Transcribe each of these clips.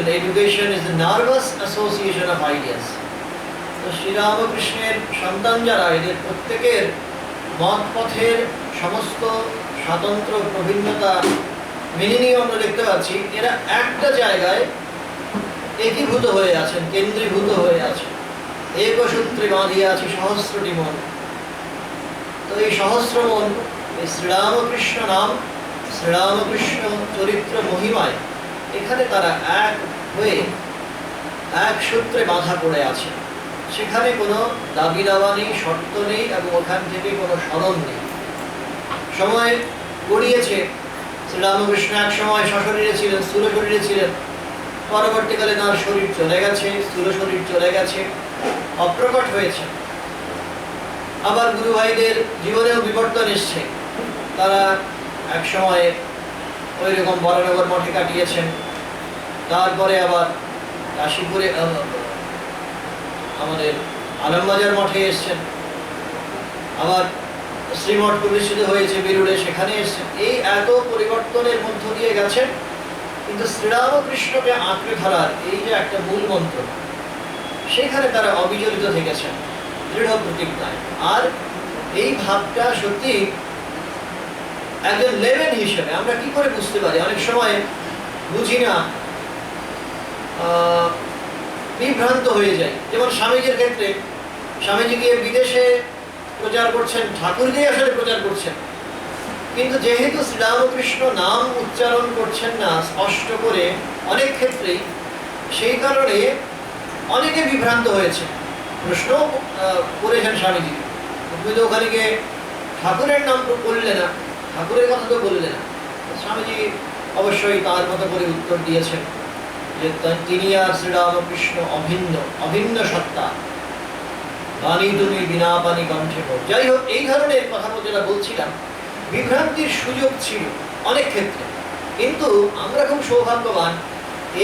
Education is the nervous association of ideas. তো শ্রীরামকৃষ্ণের সন্তান যারা, এদের প্রত্যেকের মত পথের সমস্ত স্বাতন্ত্র প্রভিন্নতা মেনে নিয়ে আমরা দেখতে পাচ্ছি এরা একটা জায়গায় একীভূত হয়ে আছেন, কেন্দ্রীভূত হয়ে আছেন। একসূত্রে বাঁধিয়া আছে সহস্রটি মন। তো এই সহস্রমন, এই শ্রীরামকৃষ্ণ নাম, শ্রীরামকৃষ্ণ চরিত্র মহিমায় এখানে তারা এক হয়ে এক সূত্রে বাঁধা পড়ে আছে। সেখানে কোনো দাবি দাওয়া নেই, শর্ত নেই, এবং ওখান থেকে কোনো স্মরণ নেই। সময় গড়িয়েছে, শ্রীরামকৃষ্ণ এক সময় সশরীরে ছিলেন, স্থূল শরীরে ছিলেন, পরবর্তীকালে তাঁর শরীর চলে গেছে, স্থূল শরীর চলে গেছে, অপ্রকট হয়েছে। আবার গুরু ভাইদের জীবনেও বিবর্তন এসছে। তারা এক সময় ওই রকম বরানগর মঠে কাটিয়েছেন, তারপরে আবার কাশীপুরে আমাদের আলমবাজার মঠে এসছেন, আবার শ্রীমঠ প্রতিষ্ঠিত হয়েছে বিরুড়ে, সেখানে এসছেন। এই এত পরিবর্তনের মধ্য দিয়ে গেছেন, কিন্তু শ্রীরামকৃষ্ণকে আঁকড়ে ধরার এই যে একটা মূল মন্ত্র, সেখানে তারা অবিচলিত থেকেছেন দৃঢ় প্রতিজ্ঞায়। আর এই ভাবটা সত্যি একজন লেভেন হিসেবে আমরা কি করে বুঝতে পারি? অনেক সময় বুঝি না, বিভ্রান্ত হয়ে যায়। যেমন স্বামীজির ক্ষেত্রে, স্বামীজি গিয়ে বিদেশে প্রচার করছেন, ঠাকুর দিয়ে আসলে প্রচার করছেন, কিন্তু যেহেতু শ্রীরামকৃষ্ণ নাম উচ্চারণ করছেন না স্পষ্ট করে অনেক ক্ষেত্রেই, সেই কারণে অনেকে বিভ্রান্ত হয়েছে। প্রশ্ন করেছেন স্বামীজি, তুমি তো ওখানে গিয়ে ঠাকুরের নাম তো বললে না, ঠাকুরের কথা তো বললে না। স্বামীজি অবশ্যই তার মতো করে উত্তর দিয়েছেন যে তিনি আর শ্রীরামকৃষ্ণ অভিন্ন, অভিন্ন সত্তা, বাণী তুমি বিনা পানি কণ্ঠে। যাই হোক, এই ধরনের কথা যেটা বলছিলাম, বিভ্রান্তির সুযোগ ছিল অনেক ক্ষেত্রে। কিন্তু আমরা খুব সৌভাগ্যবান,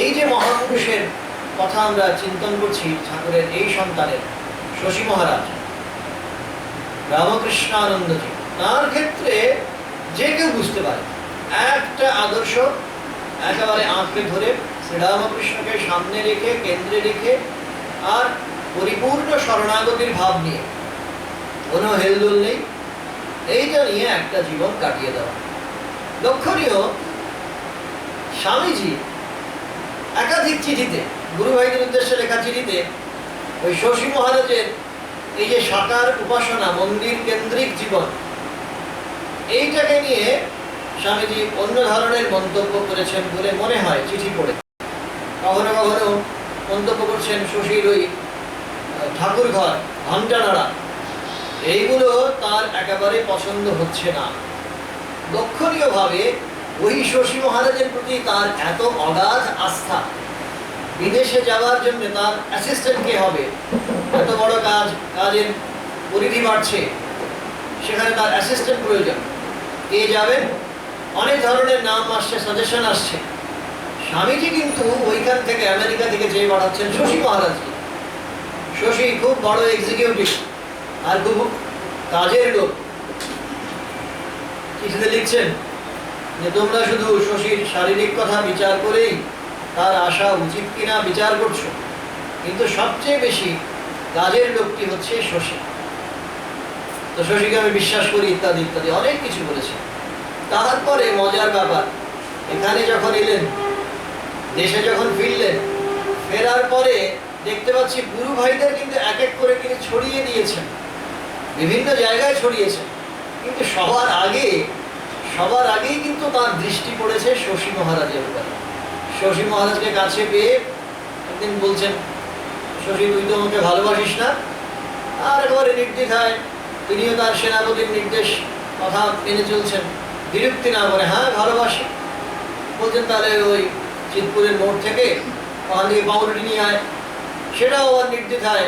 এই যে মহাপুরুষের কথা আমরা চিন্তন করছি, ঠাকুরের এই সন্তানের শশী মহারাজ, রামকৃষ্ণানন্দজি, তার ক্ষেত্রে যে কেউ বুঝতে পারে একটা আদর্শ একেবারে আঁকড়ে ধরে শ্রীরামকৃষ্ণকে সামনে রেখে, কেন্দ্রে রেখে, আর পরিপূর্ণ শরণাগতির ভাব নিয়ে, কোনো হেলদোল নেই, এইটা নিয়ে একটা জীবন কাটিয়ে দেওয়া। লক্ষণীয়, স্বামীজি একাধিক চিঠিতে, গুরু ভাইদের উদ্দেশ্যে লেখা চিঠিতে, ওই শশী মহারাজের এই যে সাকার উপাসনা, মন্দির কেন্দ্রিক জীবন, এইটাকে নিয়ে স্বামীজি অন্য ধরনের মন্তব্য করেছেন বলে মনে হয় চিঠি পড়ে। কখনো কখনো মন্তব্য করছেন শশীর ওই ঠাকুর ঘর, ঘণ্টা নাড়া, এইগুলো তার একেবারে পছন্দ হচ্ছে না। লক্ষণীয়ভাবে ওই শশী মহারাজের প্রতি তার এত অগাধ আস্থা, বিদেশে যাওয়ার জন্য তার অ্যাসিস্ট্যান্ট কে হবে, এত বড় কাজের পরিধি বাড়ছে, সেখানে তার অ্যাসিস্ট্যান্ট প্রয়োজন, কে যাবেন, অনেক ধরনের নাম আসছে, সাজেশন আসছে। স্বামীজি কিন্তু ওইখান থেকে, আমেরিকা থেকে চেয়ে পাঠাচ্ছেন শশী মহারাজকে। শশী খুব বড় এক্সিকিউটিভ আর খুব কাজের লোক। চিঠিতে লিখছেন যে তোমরা শুধু শশীর শারীরিক কথা বিচার করেই তার আসা উচিত কিনা বিচার করছো, কিন্তু সবচেয়ে বেশি কাজের লোকটি হচ্ছে শশী। তো শশীকে আমি বিশ্বাস করি, ইত্যাদি ইত্যাদি অনেক কিছু বলেছে। তারপরে মজার ব্যাপার, এখানে যখন এলেন, দেশে যখন ফিরলেন, ফেরার পরে দেখতে পাচ্ছি গুরু ভাইদের কিন্তু এক এক করে তিনি ছড়িয়ে দিয়েছেন, বিভিন্ন জায়গায় ছড়িয়েছেন, কিন্তু সবার আগেই কিন্তু তার দৃষ্টি পড়েছে শশী মহারাজের উপরে। শশী মহারাজকে কাছে পেয়ে একদিন বলছেন, শশী তুই তো আমাকে ভালোবাসিস না? আর একেবারে নির্দ্বিধায় তিনিও তার সেনাপতির নির্দেশ কথা মেনে চলছেন, বিরক্তি না করে, হ্যাঁ ভালোবাসি। বলছেন তাহলে ওই চিতপুরের মোড় থেকে ওখান থেকে পাউরুটি নিয়ে আয়, সেটাও আবার নির্দ্বিধায়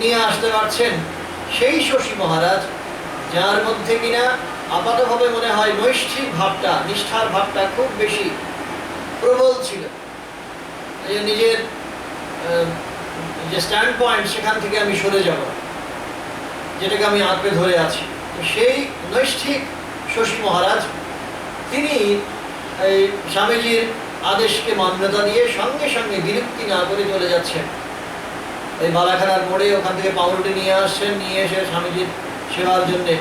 নিয়ে আসতে পারছেন। সেই শশী মহারাজ, যার মধ্যে কিনা আপাতভাবে মনে হয় নৈষ্ঠিক ভাবটা, নিষ্ঠার ভাবটা খুব বেশি প্রবল ছিল, নিজের যে স্ট্যান্ড পয়েন্ট সেখান থেকে আমি সরে যাব, যেটাকে আমি আঁকড়ে ধরে আছি, সেই নৈষ্ঠিক শশী মহারাজ তিনি এই স্বামীজির আদেশকে মান্যতা দিয়ে সঙ্গে সঙ্গে বিরক্তি না করে চলে যাচ্ছেন এই বালাখানার মোড়ে, ওখান থেকে পাউরুটি নিয়ে আসছেন, নিয়ে এসে স্বামীজির সেবার জন্যে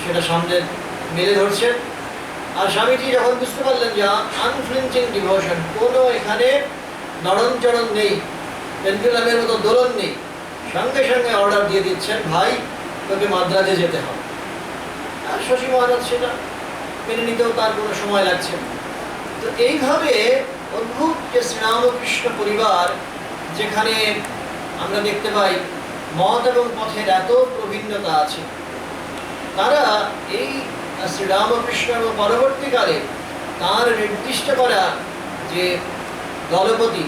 সেটা সামনে মেলে ধরছেন। আর স্বামীজি যখন বুঝতে পারলেন যে আনফ্লিঞ্চিং ডিভোশন, কোনো এখানে নড়নচড়ন নেই, পেন্ডুলামের মতো দোলন নেই, সঙ্গে সঙ্গে অর্ডার দিয়ে দিচ্ছেন, ভাই তোকে মাদ্রাজে যেতে হবে। আর শশী মহারাজ সেটা মেনে নিতেও তার কোনো সময় লাগছে না। তো এইভাবে অদ্ভুত যে শ্রীরামকৃষ্ণ পরিবার, যেখানে আমরা দেখতে পাই মত এবং পথের এত প্রভিন্নতা আছে, তারা এই শ্রীরামকৃষ্ণ এবং পরবর্তীকালে তার নির্দিষ্ট করা যে দলপতি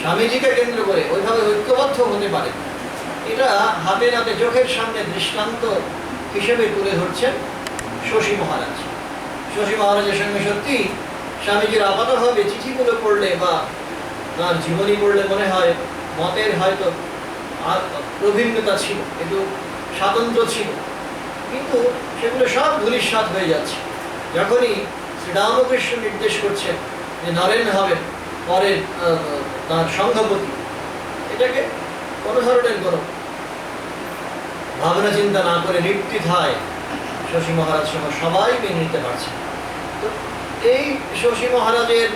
স্বামীজিকে কেন্দ্র করে ওইভাবে ঐক্যবদ্ধ হতে পারে, এটা হাতে নাতে চোখের সামনে দৃষ্টান্ত হিসেবে তুলে ধরছেন শশী মহারাজ। শশী মহারাজের সঙ্গে সত্যি স্বামীজির আপাতভাবে চিঠিগুলো পড়লে বা তার জীবনী পড়লে মনে হয় মতের হয়তো প্রভিন্নতা ছিল, একটু স্বাতন্ত্র্য ছিল, কিন্তু সেগুলো সব ধূলিসাৎ হয়ে যাচ্ছে যখনই শ্রীরামকৃষ্ণ নির্দেশ করছেন যে নরেন হবেন পরের তার সংঘপতি। এটাকে কোনো ধরনের কোনো ভাবনা চিন্তা না করে নির্দ্বিধায় শশী মহারাজ সহ সবাই মেনে নিতে পারছে। তো এই শশী মহারাজের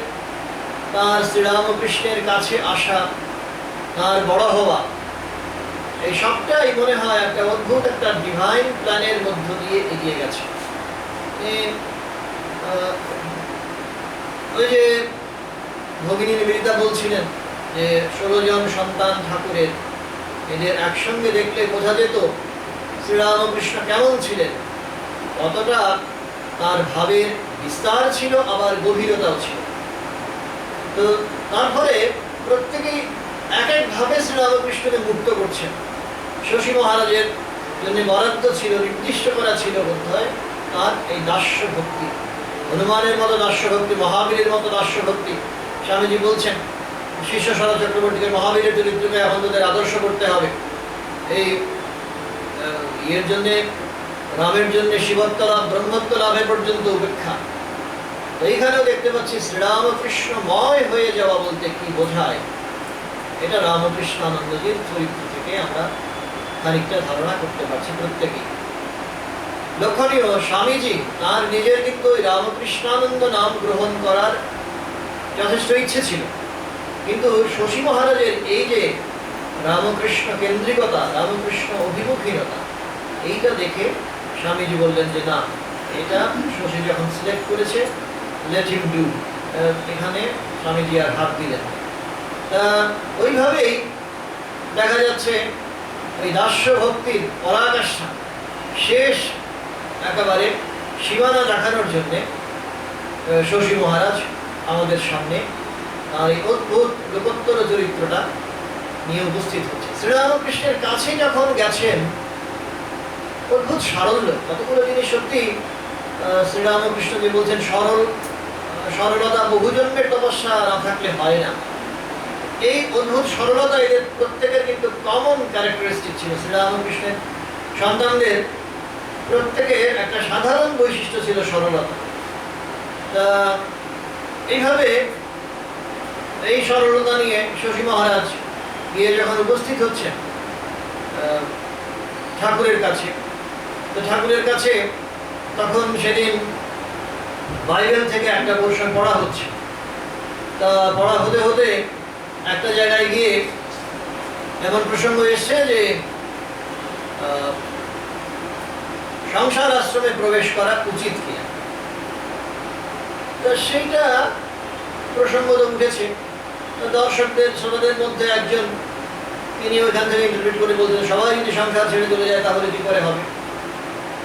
তার শ্রীরামকৃষ্ণের কাছে আসা, তার বড় হওয়া, এই সবটাই মনে হয় একটা অদ্ভুত একটা ডিভাইন প্ল্যানের মধ্য দিয়ে এগিয়ে গেছে। ওই যে ভগিনী নিবেদিতা বলছিলেন যে 16 জন সন্তান ঠাকুরের, এদের একসঙ্গে দেখলে বোঝা যেত শ্রীরামকৃষ্ণ কেমন ছিলেন, কতটা তার ভাবের বিস্তার ছিল, আবার গভীরতাও ছিল। তো তারপরে প্রত্যেকেই এক একভাবে শ্রীরামকৃষ্ণকে মুক্ত করছেন। শশী মহারাজের জন্য বরাদ্দ ছিল, নির্দিষ্ট করা ছিল বোধ হয় তার এই দাস্য ভক্তি, হনুমানের মতো দাস্য ভক্তি, মহাবীরের মতো দাস্য ভক্তি। স্বামীজি বলছেন শিষ্য সদা চক্রবর্তীকে মহাবীরের চরিত্রকে এখন তাদের আদর্শ করতে হবে। এই ইয়ের জন্যে, রামের জন্য শিবত্ব লাভ, ব্রহ্মত্ব লাভে পর্যন্ত উপেক্ষা। এইখানেও দেখতে পাচ্ছি শ্রীরামকৃষ্ণময় হয়ে যাওয়া বলতে কি বোঝায়, এটা রামকৃষ্ণানন্দজির চরিত্র থেকে আমরা খানিকটা ধারণা করতে পারছি প্রত্যেকেই। লক্ষণীয়, স্বামীজি তার নিজের কিন্তু ওই রামকৃষ্ণানন্দ নাম গ্রহণ করার যথেষ্ট ইচ্ছে ছিল, কিন্তু শশী মহারাজের এই যে রামকৃষ্ণ কেন্দ্রিকতা, রামকৃষ্ণ অভিমুখীনতা, এইটা দেখে স্বামীজি বললেন যে না, এটা শশী যখন সিলেক্ট করেছে, লেট হিম ডু। এখানে স্বামীজি আর হাত দিলেন। তা ওইভাবেই দেখা যাচ্ছে ওই দাস্য ভক্তির পরাকাষ্ঠা শেষ একেবারে সীমানা দেখানোর জন্যে শশী মহারাজ আমাদের সামনে আর এই অদ্ভুত লোকোত্তর চরিত্রটা নিয়ে উপস্থিত হচ্ছে। শ্রীরামকৃষ্ণের কাছে যখন গেছেন, অদ্ভুত সারল্য, কতগুলো জিনিস সত্যি শ্রীরামকৃষ্ণ যে বলছেন সরলতা বহু জন্মের তপস্যা না থাকলে হয় না। এই অদ্ভুত সরলতা এদের প্রত্যেকের কিন্তু কমন ক্যারেক্টারিস্টিক ছিল। শ্রীরামকৃষ্ণের সন্তানদের প্রত্যেকের একটা সাধারণ বৈশিষ্ট্য ছিল সরলতা। তা এইভাবে এই সরলতা নিয়ে শশী মহারাজ গিয়ে যখন উপস্থিত হচ্ছেন ঠাকুরের কাছে, তো ঠাকুরের কাছে তখন সেদিন বাইবেল থেকে একটা পোর্শন পড়া হচ্ছে। তা পড়া হতে হতে একটা জায়গায় গিয়ে এমন প্রসঙ্গ এসছে যে সংসার আশ্রমে প্রবেশ করা উচিত কিনা। তো সেইটা প্রসঙ্গ তো উঠেছে। দর্শকদের শ্রোতাদের মধ্যে একজন, তিনি ওইখান থেকে ইন্টারপ্রিট করে বলছেন সবাই যদি সংসার ছেড়ে চলে যায় তাহলে কি করে হবে।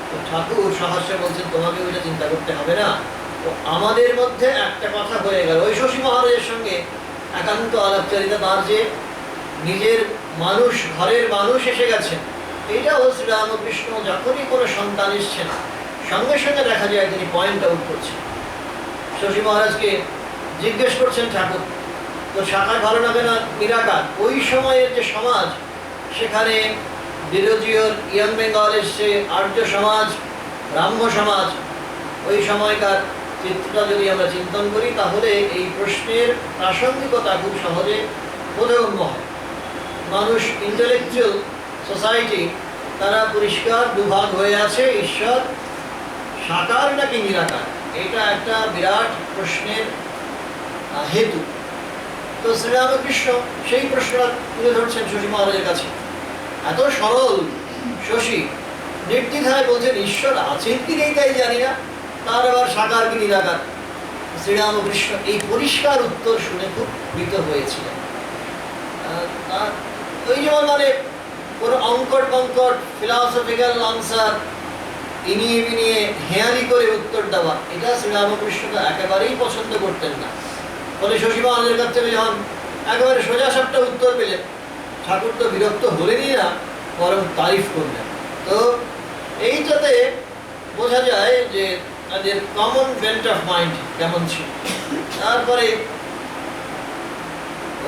তো ঠাকুর সহস্যে বলছেন তোমাকে ওইটা চিন্তা করতে হবে না। তো আমাদের মধ্যে একটা কথা হয়ে গেল, ওই শশী মহারাজের সঙ্গে একান্ত আলাপচারিতা, তার যে নিজের মানুষ, ঘরের মানুষ এসে গেছেন, এইটাও শ্রীরামকৃষ্ণ যখনই কোনো সন্তান এসছেন সঙ্গে সঙ্গে দেখা যায় তিনি পয়েন্ট আউট করছেন। শশী মহারাজকে জিজ্ঞেস করছেন ঠাকুর, তো সাকার ভালো লাগে না নিরাকার? ওই সময়ের যে সমাজ, সেখানে বিরোধীয় ইয়ং বেঙ্গল এসছে, আর্য সমাজ, ব্রাহ্ম সমাজ, ওই সময়কার চিত্রটা যদি আমরা চিন্তন করি তাহলে এই প্রশ্নের প্রাসঙ্গিকতা খুব সহজে বোধগম্য হয়। মানুষ, ইন্টেলেকচুয়াল সোসাইটি, তারা পরিষ্কার দুভাগ হয়ে আছে, ঈশ্বর সাকার নাকি নিরাকার, এটা একটা বিরাট প্রশ্নের হেতু। তো শ্রীরামকৃষ্ণ সেই প্রশ্নটা তুলে ধরছেন শশী মহারাজের কাছে। এত সরল শশী, নির্দ্বিধায় বলছেন ঈশ্বর আছেন কি নেই তাই জানি না, তার আবার সাকার কি নিরাকার। শ্রীরামকৃষ্ণ এই পরিষ্কার উত্তর শুনে খুব ভীত হয়েছিলেন। ওই যেমন মানে কোনো অঙ্কট বঙ্কট ফিলসফিক্যাল আনসার ইনিয়ে বিনিয়ে হেয়ালি করে উত্তর দেওয়া, এটা শ্রীরামকৃষ্ণ তো একেবারেই পছন্দ করতেন না। ফলে শশী মহারাজের কাছ থেকে যখন একেবারে সোজা সাপটা উত্তর পেলেন, ঠাকুর তো বিরক্ত হলেনই না, বরং তারিফ করলেন। তো এইটাতে বোঝা যায় যে তাদের কমন বেন্ট অফ মাইন্ড কেমন ছিল। তারপরে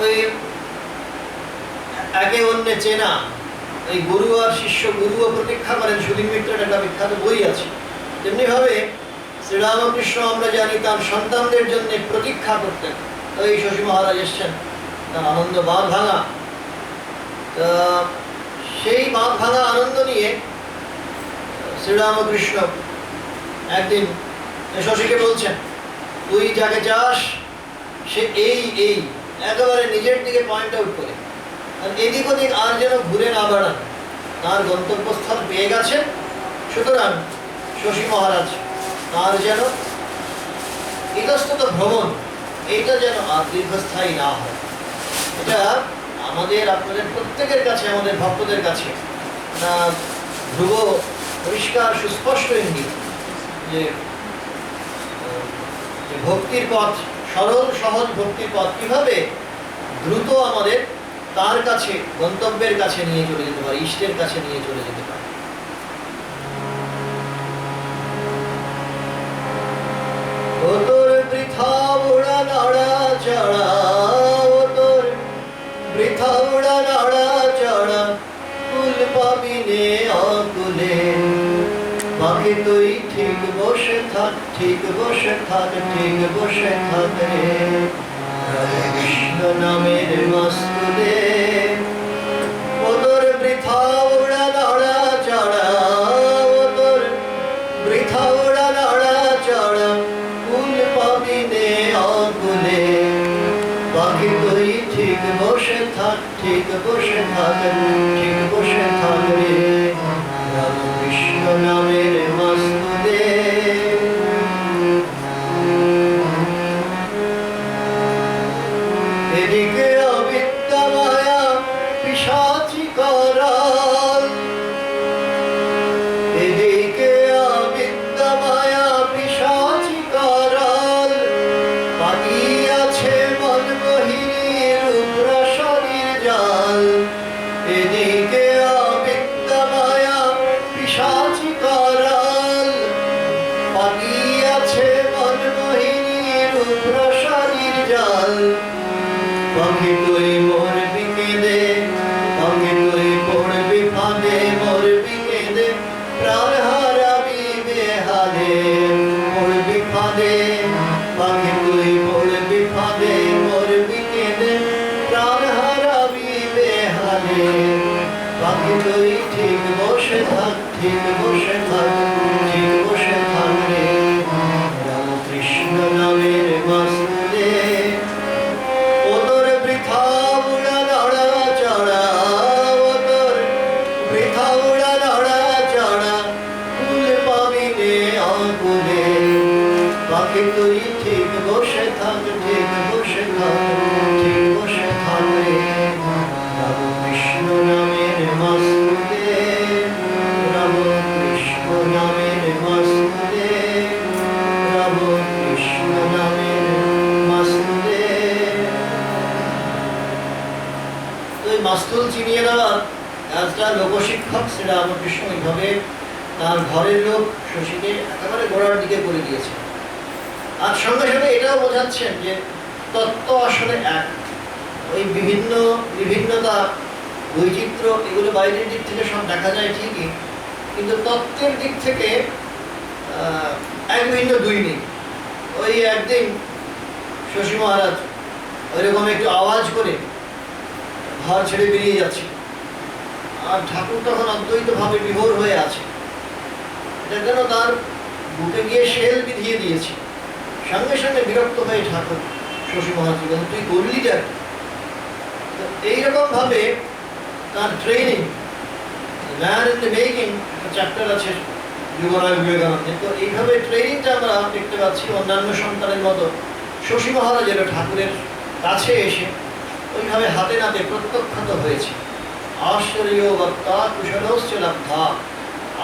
ওই একে অন্যে চেনা, ওই গুরু আর শিষ্য, গুরুও প্রতীক্ষা করেন, সুধীর মিত্রের একটা বিখ্যাত বই আছে। তেমনিভাবে শ্রীরামকৃষ্ণ আমরা জানি তার সন্তানদের জন্য প্রতীক্ষা করতেন। তো এই শশী মহারাজ এসছেন, তার আনন্দ বাঁধ ভাঙা। সেই বাঁধ ভাঙা আনন্দ নিয়ে শ্রীরামকৃষ্ণ একদিন শশীকে বলছেন, তুই যাকে চাস সে এই এই একেবারে নিজের দিকে পয়েন্ট আউট করে, আর এদিক ওদিক আর যেন ঘুরে না বেড়ান, তার গন্তব্যস্থল পেয়ে গেছেন। সুতরাং শশী মহারাজ তার যেন ইতস্তত ভ্রমণ এইটা যেন আর দীর্ঘস্থায়ী না হয়। এটা আমাদের আপনাদের প্রত্যেকের কাছে, আমাদের ভক্তদের কাছে ধ্রুব পরিষ্কার সুস্পষ্ট ইঙ্গিত যে ভক্তির পথ, সরল সহজ ভক্তির পথ কিভাবে দ্রুত আমাদের তার কাছে, গন্তব্যের কাছে নিয়ে চলে যেতে পারে, ইষ্টের কাছে নিয়ে চলে যেতে পারে। ও তোর বৃথা উড়া নাড়া চড়া, ও তোর বৃথা উড়া নাড়া চড়া, কুল পাবি নে অকুলে, বাকি তুই ঠিক বসে থাক, ঠিক বসে থাক, ঠিক বসে থাক রে কৃষ্ণ নামের মাস্তুলে। ও তোর বৃথা উড়া নাড়া চড়া, ও তোর বৃথা উড়া নাড়া চড়া, কুল পাবি নে অকুলে, বাকি তুই ঠিক বসে থাক, ঠিক বসে থাক, ঠিক বসে থাক রে কৃষ্ণ নামের মাস্তুলে। এদিকে অবিদ্যা মায়া পিশাচি করাল, এদিকে অবিদ্যা মায়া পিশাচি করাল, পাকিয়াছে মন মোহিনীর রূপরসের জাল। এদিকে অবিদ্যা মায়া পিশাচি করাল, পাকিয়াছে মন মোহিনীর রূপরসের জাল। পাখি তুই মরবি কেঁদে, পাখি তুই পড়বি ফাঁদে, মরবি কেঁদে প্রাণ হারাবি বেহালে, পড়বি ফাঁদে, পাখি তুই পড়বি ফাঁদে, মরবি কেঁদে প্রাণ হারাবি বেহালে, পাখি তুই ঠিক বসে থাক, ঠিক বসে থাক, ঠিক বসে থাক রে রামকৃষ্ণ নামের মাস্তুলে। ও তোর বৃথা উড়া নাড়া চড়া, ও তোর বৃথা উড়া নাড়া চড়া, কুল পাবি নে অকুলে, বাকি তুই ঠিক বসে থাক, ঠিক বসে থাক, ঠিক বসে থাক রে রামকৃষ্ণ নামের মাস্তুলে, রামকৃষ্ণ নামের মাস্তুলে, রামকৃষ্ণ নামের মাস্তুলে। মাস্তুল চিনিয়ে দেওয়ার কাজটা লোকশিক্ষক শ্রীরামকৃষ্ণ এইভাবে তার ঘরের লোক শশীকে একেবারে গোড়ার দিকে করে দিয়েছে। আর সঙ্গে সঙ্গে এটাও বোঝাচ্ছেন যে তত্ত্ব আসলে এক, ওই বিভিন্নতা বৈচিত্র্য এগুলো বাইরের দিক থেকে সব দেখা যায় ঠিকই, কিন্তু তত্ত্বের দিক থেকে এক ভিন্ন দুই নেই। ওই একদিন শশী মহারাজ ওইরকম একটু আওয়াজ করে ঘর ছেড়ে বেরিয়ে যাচ্ছে, আর ঠাকুর তখন অদ্বৈতভাবে বিভোর হয়ে আছে। এটা যেন তার বুকে গিয়ে শেল বিধিয়ে দিয়েছে। সঙ্গে সঙ্গে বিরক্ত হয়ে ঠাকুর শশী মহারাজ বলেন, তুই করলিটা এইরকম ভাবে তার training man in the making chapter আছে যুবরাজ বিবেকানন্দের। তো এইভাবে ট্রেনিংটা আমরা দেখতে পাচ্ছি অন্যান্য সন্তানের মতো শশী মহারাজেরও ঠাকুরের কাছে এসে ওইভাবে হাতে নাতে প্রত্যক্ষত হয়েছে। আশ্চর্য বক্তা কুশলশ্চ লব্ধা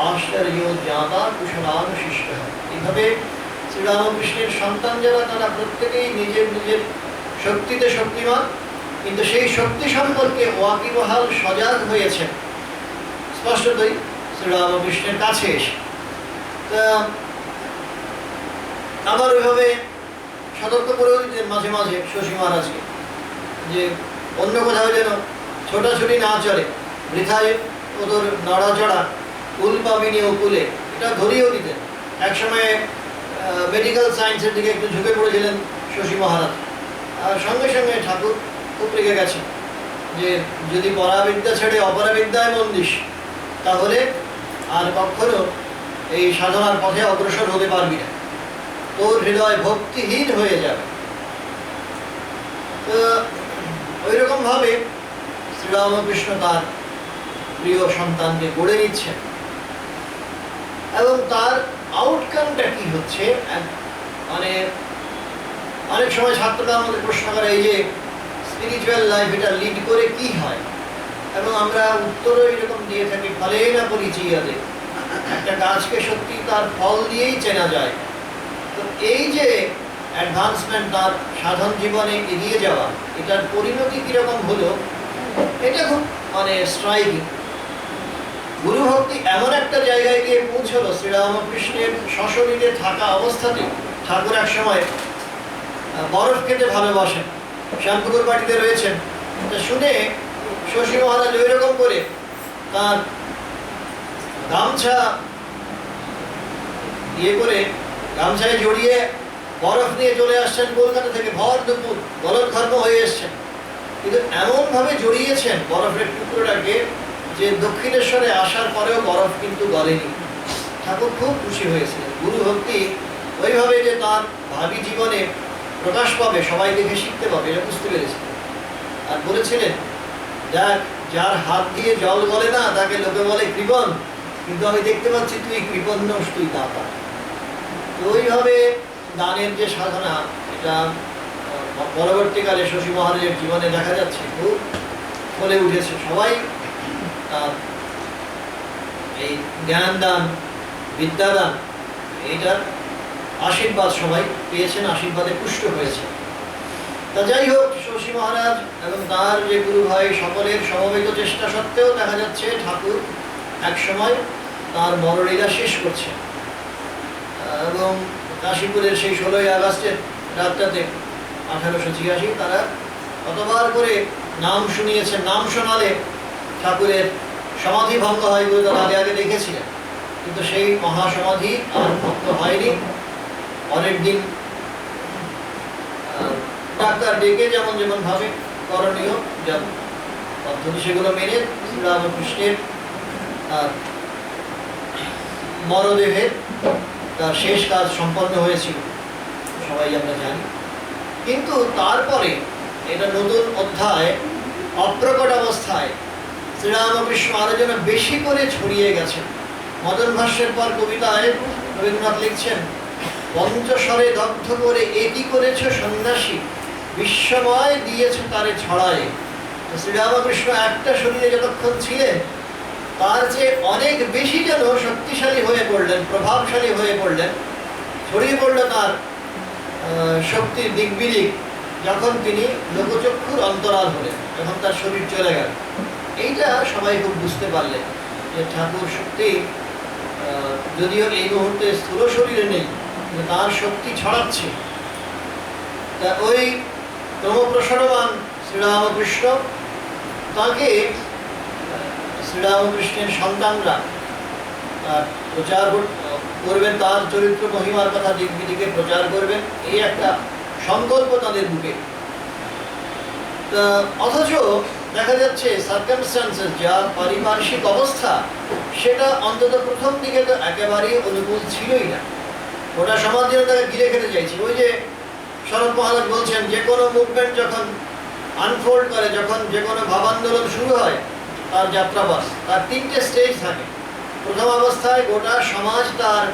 আশ্চর্য জ্ঞাতা কুশলানুশিষ্ট। এইভাবে শ্রীরামকৃষ্ণের সন্তান যারা তারা প্রত্যেকেই নিজের নিজের শক্তিতে শক্তিমান, কিন্তু সেই শক্তি সম্পর্কে ওয়াকিবহাল সজাগ হয়েছেন স্পষ্টতই শ্রীরামকৃষ্ণের কাছে এসে। তা আবার ওইভাবে সতর্ক করেও দিতেন মাঝে মাঝে শশী মহারাজকে যে অন্য কোথাও যেন ছোটাছুটি না চলে, বৃথায় ওদের নড়াচড়া, কুল পাবিনি ও কুলে, এটা ধরিয়েও দিতেন। একসময় মেডিকেল সায়েন্সের দিকে একটু ঝুঁকে পড়েছিলেন শশী মহারাজ, আর সঙ্গে সঙ্গে ঠাকুর খুব রেগে গেছেন যে যদি পরাবিদ্যা ছেড়ে অপরাবিদ্যায় মন দিস তাহলে আর কখনো এই সাধনার পথে অগ্রসর হতে পারবি না, তোর হৃদয় ভক্তিহীন হয়ে যাবে। তো ওই রকমভাবে শ্রীরামকৃষ্ণ তার প্রিয় সন্তানকে গড়ে নিচ্ছেন, এবং তার আউটকামটা কি হচ্ছে, মানে অনেক সময় ছাত্ররা আমাদের প্রশ্ন করে এই যে স্পিরিচুয়াল লাইফ এটা লিড করে কি হয়, এবং আমরা উত্তরও এরকম দিয়ে থাকি ফলে না পরিচয়াতে, একটা গাছকে সত্যি তার ফল দিয়েই চেনা যায়। তো এই যে অ্যাডভান্সমেন্ট, তার সাধন জীবনে এগিয়ে যাওয়া, এটার পরিণতি কীরকম হলো এটা খুব মানে স্ট্রাইকিং। গুরুভক্তি এমন একটা জায়গায় গিয়ে পৌঁছলো, শ্রীরামকৃষ্ণের সশরীরে থাকা অবস্থাতে ঠাকুর এক সময় বরফ খেতে ভালোবাসেন, শ্যামপুকুর বাড়িতে রয়েছেন। তা শুনে শশী মহারাজ ওই রকম করে তার গামছা করে গামছায় জড়িয়ে বরফ নিয়ে চলে আসছেন কলকাতা থেকে, ভর দুপুর গলদঘর্ম হয়ে এসছেন, কিন্তু এমনভাবে জড়িয়েছেন বরফের টুকরোটাকে যে দক্ষিণেশ্বরে আসার পরেও বরফ কিন্তু গলেনি। ঠাকুর খুব খুশি হয়েছিলেন। গুরু ভক্তি ওইভাবে যে তার ভাবী জীবনে প্রকাশ পাবে, সবাই দেখে শিখতে পাবে, এটা বুঝতে পেরেছিলেন। আর বলেছিলেন যার হাত দিয়ে জল গলে না তাকে লোকে বলে কৃপণ, কিন্তু আমি দেখতে পাচ্ছি তুই কৃপণ নস, তুই দাতা। তো ওইভাবে দানের যে সাধনা, এটা পরবর্তীকালে শশী মহারাজের জীবনে দেখা যাচ্ছে খুব ফলে উঠেছে। সবাই এই জ্ঞান দান, বিদ্যাদান, এইটার আশীর্বাদ সবাই পেয়েছেন, আশীর্বাদে পুষ্ট হয়েছে। তা যাই হোক, শশী মহারাজ এবং তার যে গুরু ভাই সকলের সমবেত চেষ্টা সত্ত্বেও দেখা যাচ্ছে ঠাকুর এক সময় তার মরলীলা শেষ করছে, এবং কাশীপুরের সেই 16ই আগস্টের রাতটাতে 1886 তারা কতবার করে নাম শুনিয়েছেন। নাম শোনালে ঠাকুরের সমাধি ভঙ্গ হয় বলে তারা আগে দেখেছিলেন, কিন্তু সেই মহাসমাধি আর ভঙ্গ হয়নি। অনেক দিন ডাক্তার ডেকে যেমন যেমন ভাবে করণীয় যেমন পদ্ধতি সেগুলো মেনে শ্রীরামকৃষ্ণের মরদেহের তার শেষ কাজ সম্পন্ন হয়েছিল, সবাই আমরা জানি। কিন্তু তারপরে এটা নতুন অধ্যায় অপ্রকট অবস্থায় শ্রীরামকৃষ্ণ আরো যেন বেশি করে ছড়িয়ে গেছেন। মদন ভাষ্যের পর কবিতায় রবীন্দ্রনাথ লিখছেন, পঞ্চস্বরে দগ্ধ করে একই করেছ সন্ন্যাসী, বিশ্বময় দিয়েছ তারে ছড়ায়। শ্রীরামকৃষ্ণ একটা শরীরে যতক্ষণ ছিলেন তার চেয়ে অনেক বেশি যেন শক্তিশালী হয়ে পড়লেন, প্রভাবশালী হয়ে পড়লেন, ছড়িয়ে পড়ল তার শক্তির দিকবিদিক যখন তিনি লোকচক্ষুর অন্তরাল হলেন, যখন তার শরীর চলে গেল। এইটা সবাই খুব বুঝতে পারলেন যে ঠাকুর সত্যি যদিও এই মুহূর্তে স্থূল শরীরে নেই, তার শক্তি ছড়াচ্ছে। তা ওই ক্রমপ্রসারমান শ্রীরামকৃষ্ণ, তাকে শ্রীরামকৃষ্ণের সন্তানরা প্রচার করবেন, তার চরিত্র মহিমার কথা দিকবিদিকে প্রচার করবেন, এই একটা সংকল্প তাদের বুকে। তা অথচ দেখা যাচ্ছে সার্কামস্টান্সেস, যা পারিপার্শ্বিক অবস্থা, সেটা অন্তত প্রথম দিকে তো একেবারেই অনুকূল ছিলই না। ওটা সমাজ যেন তাকে গিলে খেতে চাইছে। ওই যে শরৎ মহারাজ বলছেন, যে কোনো মুভমেন্ট যখন আনফোল্ড করে, যখন যে কোনো ভাবান্দোলন শুরু হয়, তার যাত্রাপথ, তার 3টে স্টেজ থাকে। প্রথম অবস্থায় গোটা সমাজ তার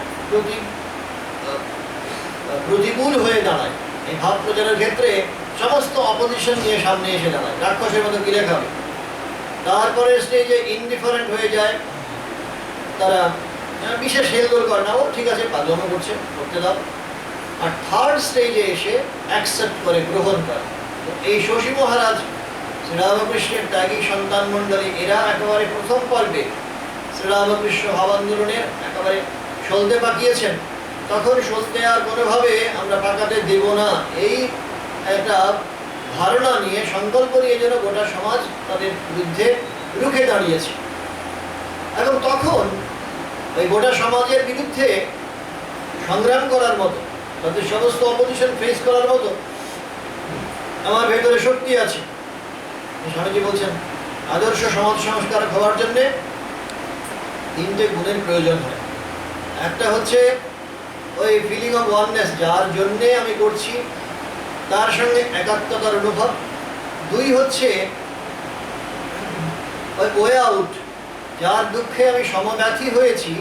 প্রতিকূল হয়ে দাঁড়ায়। এই ভাব প্রচারের ক্ষেত্রে সমস্ত অপোজিশন নিয়ে সামনে এসে দাঁড়ায়, রাক্ষসের মতো গিলে খাবে। তারপরে স্টেজে ইনডিফারেন্ট হয়ে যায়, তারা বিশেষ হেলদোল করে না, ও ঠিক আছে পাগলামো করছে, করতে দাও। আর থার্ড স্টেজে এসে অ্যাকসেপ্ট করে, গ্রহণ করে। তো এই শশী মহারাজ শ্রীরামকৃষ্ণের ত্যাগী সন্তান মণ্ডলী, এরা একেবারে প্রথম পর্বে শ্রীরামকৃষ্ণ ভাব আন্দোলনের একেবারে সলতে পাকিয়েছেন। তখন সলতে আর কোনোভাবে আমরা পাকাতে দেব না, এই একটা ধারণা নিয়ে, সংকল্প নিয়ে যেন গোটা সমাজ তাদের বিরুদ্ধে রুখে দাঁড়িয়েছে। এবং তখন ওই গোটা সমাজের বিরুদ্ধে সংগ্রাম করার মতো, তাদের সমস্ত অপোজিশন ফেস করার মতো আমার ভেতরে শক্তি আছে। স্বামীজি বলছেন আদর্শ সমাজ সংস্কারক হওয়ার জন্যে 3টে গুণের প্রয়োজন হয়। একটা হচ্ছে ওই ফিলিং অফ ওয়াননেস, যার জন্যে আমি করছি তার সঙ্গে একাত্মতার অনুভব। 2 হচ্ছে ওই ওয়ে আউট, যার দুঃখে আমি সমব্যথী হয়েছি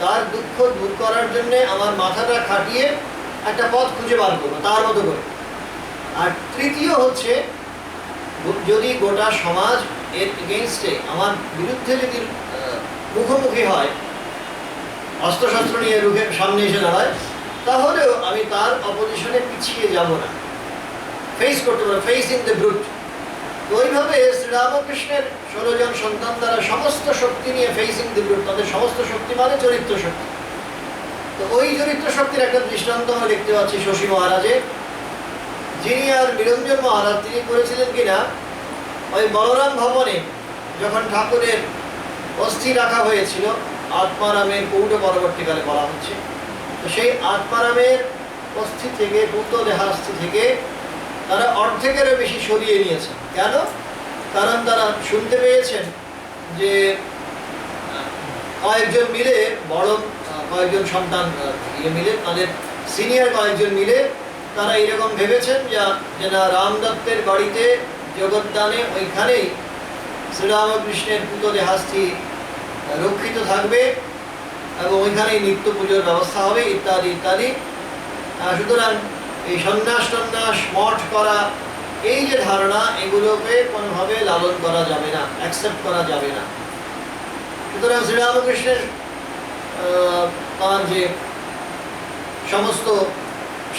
তার দুঃখ দূর করার জন্যে আমার মাথাটা খাটিয়ে একটা পথ খুঁজে বার করবো তার মতো করে। আর 3 হচ্ছে যদি গোটা সমাজ এর এগেইনস্টে, আমার বিরুদ্ধে যদি মুখোমুখি হয়, অস্ত্রশস্ত্র নিয়ে রুখে সামনে এসে দাঁড়ায়, তাহলেও আমি তার অপোজিশনে পিছিয়ে যাব না, ফেস করতে পারবো, ফেসিং দ্য ব্রুট। তো ওইভাবে শ্রীরামকৃষ্ণের 16 জন সন্তান তারা সমস্ত শক্তি নিয়ে ফেসিং দ্য ব্রুট, তাদের সমস্ত শক্তি মানে চরিত্র শক্তি। তো ওই চরিত্র শক্তির একটা দৃষ্টান্ত আমরা দেখতে পাচ্ছি শশী মহারাজে, যিনি আর নিরঞ্জন মহারাজ তিনি করেছিলেন কিনা, ওই বলরাম ভবনে যখন ঠাকুরের অস্থি রাখা হয়েছিল, আত্মারামের কৌটো পরবর্তীকালে বলা হচ্ছে, তো সেই আত্মারামের অস্থি থেকে, পূত দেহাস্থি থেকে তারা অর্ধেকেরও বেশি সরিয়ে নিয়েছেন। কেন? কারণ তারা শুনতে পেয়েছেন যে কয়েকজন মিলে, বড় কয়েকজন সন্তান মিলে, তাদের সিনিয়র কয়েকজন মিলে তারা এরকম ভেবেছেন যে না, রামদত্তের বাড়িতে জগদ্দানে ওইখানেই শ্রীরামকৃষ্ণের পূত দেহাস্থি রক্ষিত থাকবে এবং ওইখানেই নিত্য পুজোর ব্যবস্থা হবে ইত্যাদি ইত্যাদি। সুতরাং এই সন্ন্যাস টন্যাস মঠ করা, এই যে ধারণা, এগুলোকে কোনোভাবে লালন করা যাবে না, অ্যাকসেপ্ট করা যাবে না। সুতরাং শ্রীরামকৃষ্ণের তার যে সমস্ত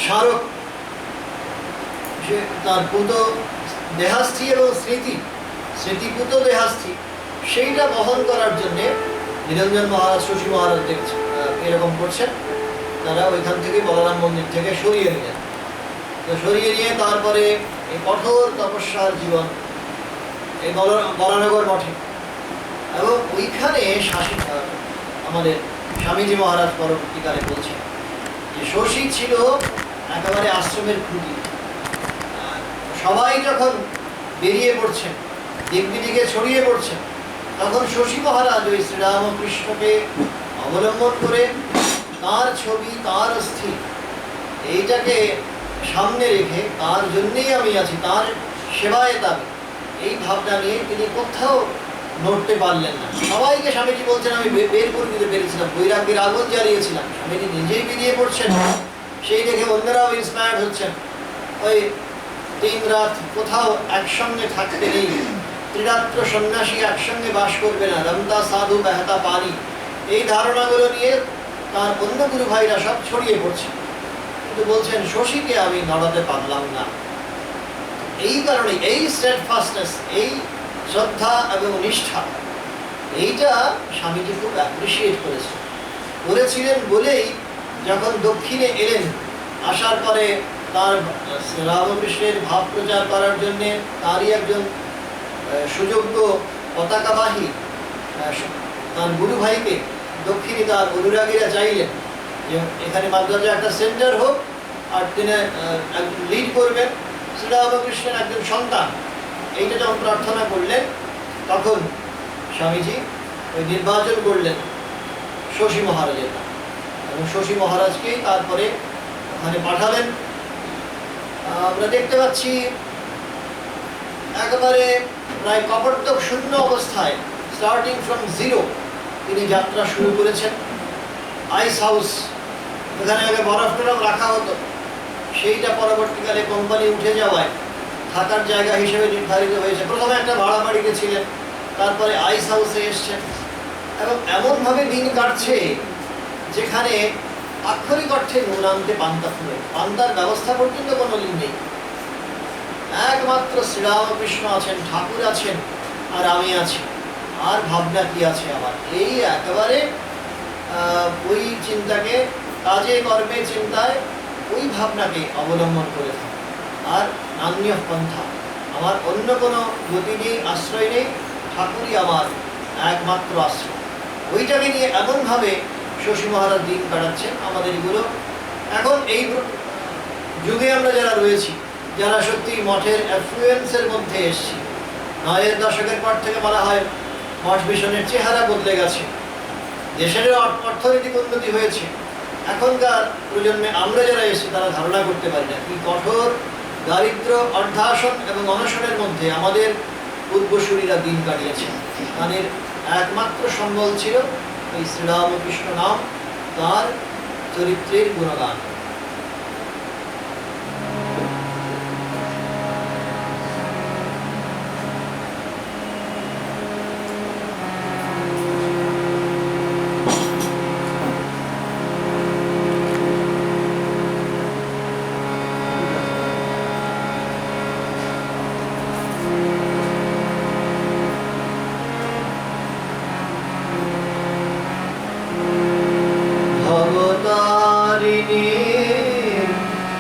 স্মারক, তার পূত দেহাস্থি এবং স্মৃতিপূত দেহাস্থি, সেইটা বহন করার জন্যে নিরঞ্জন মহারাজ, শশী মহারাজ দেখছেন এরকম করছেন। তারা ওইখান থেকে বলরাম মন্দির থেকে সরিয়ে নিলেন। তো সরিয়ে নিয়ে তারপরে এই কঠোর তপস্যার জীবন এই বরানগর মঠে, এবং ওইখানে আমাদের স্বামীজি মহারাজ পরবর্তীকালে বলছেন যে শশী ছিল একেবারে আশ্রমের খুঁটি। সবাই যখন বেরিয়ে পড়ছেন, দিক দিকে ছড়িয়ে পড়ছেন, তখন শশী মহারাজ ওই শ্রীরামকৃষ্ণকে অবলম্বন করে তার ছবি, তার অস্থি, এইটাকে সামনে রেখে তার জন্যেই আমি আছি, তার সেবায় আমি, এই ভাবনা নিয়ে তিনি কোথাও নড়তে পারলেন না। সবাইকে স্বামীজি বলছেন আমি বের করে দিতে পেরেছিলাম, বৈরাগ্যের আগুন জ্বালিয়েছিলাম। স্বামীজি নিজেই বেরিয়ে পড়ছেন, সেই দেখে অন্যরাও ইন্সপায়ার্ড হচ্ছেন। ওই 3 রাত কোথাও একসঙ্গে থাকতে নেই, ত্রিরাত্র সন্ন্যাসী একসঙ্গে বাস করবে না, রমতা সাধু বেহতা পানি, এই ধারণাগুলো নিয়ে তার অন্য গুরু ভাইরা সব ছড়িয়ে পড়ছে। কিন্তু বলছেন শশীকে আমি নড়াতে পারলাম না। এই কারণে এই স্টেডফাস্টনেস, এই শ্রদ্ধা এবং নিষ্ঠা, এইটা স্বামীজি খুব অ্যাপ্রিসিয়েট করেছিলেন বলেই যখন দক্ষিণে এলেন, আসার পরে তার রামকৃষ্ণের ভাব প্রচার করার জন্যে তারই একজন সুযোগ্য পতাকাবাহী তার গুরু ভাইকে দক্ষিণী তার অনুরাগীরা চাইলেন যে এখানে মাদ্রাজে একটা সেন্টার হোক, আর তিনি লিড করবেন শ্রীরামকৃষ্ণের একজন সন্তান। এইটা যখন প্রার্থনা করলেন, তখন স্বামীজি ওই নির্বাচন করলেন শশী মহারাজের নাম, এবং শশী মহারাজকেই তারপরে ওখানে পাঠালেন। আমরা দেখতে পাচ্ছি একেবারে প্রায় কপর্দক শূন্য অবস্থায় স্টার্টিং ফ্রম জিরো তিনি যাত্রা শুরু করেছেন। আইস হাউস, এখানে আগে বরফ টরফ রাখা হতো, সেইটা পরবর্তীকালে কোম্পানি উঠে যাওয়ায় থাকার জায়গা হিসেবে নির্ধারিত হয়েছে। প্রথমে একটা ভাড়া বাড়িতে ছিলেন, তারপরে আইস হাউসে এসছেন, এবং এমনভাবে দিন কাটছে যেখানে আক্ষরিক অর্থে নুন আনতে পান্তা ফুলে, পান্তার ব্যবস্থা পর্যন্ত কোনো দিন নেই। একমাত্র শ্রীরামকৃষ্ণ আছেন, ঠাকুর আছেন, আর আমি আছি, আর ভাবনা কি আছে আমার। এই একেবারে ওই চিন্তাকে, কাজে কর্মে চিন্তায় ওই ভাবনাকে অবলম্বন করে থাকে। আর নান্য পন্থা, আমার অন্য কোনো গতি নেই, আশ্রয় নেই, ঠাকুরই আমার একমাত্র আশ্রয়। ওইটাকে নিয়ে এমনভাবে শশী মহারাজ দিন কাটাচ্ছেন। আমাদের এগুলো এখন এই যুগে আমরা যারা রয়েছি, যারা সত্যি মঠের অ্যাফ্লুয়েন্সের মধ্যে এসছি, ৯-এর দশকের পর থেকে বলা হয় মঠ মিশনের চেহারা বদলে গেছে, দেশেরও অর্থনৈতিক উন্নতি হয়েছে। এখনকার প্রজন্মে আমরা যারা এসেছি তারা ধারণা করতে পারি না কি কঠোর দারিদ্র, অর্ধাসন এবং অনশনের মধ্যে আমাদের পূর্বসূরীরা দিন কাটিয়েছেন। তাদের একমাত্র সম্বল ছিল এই শ্রীরামকৃষ্ণ নাম, তার চরিত্রের গুণগান।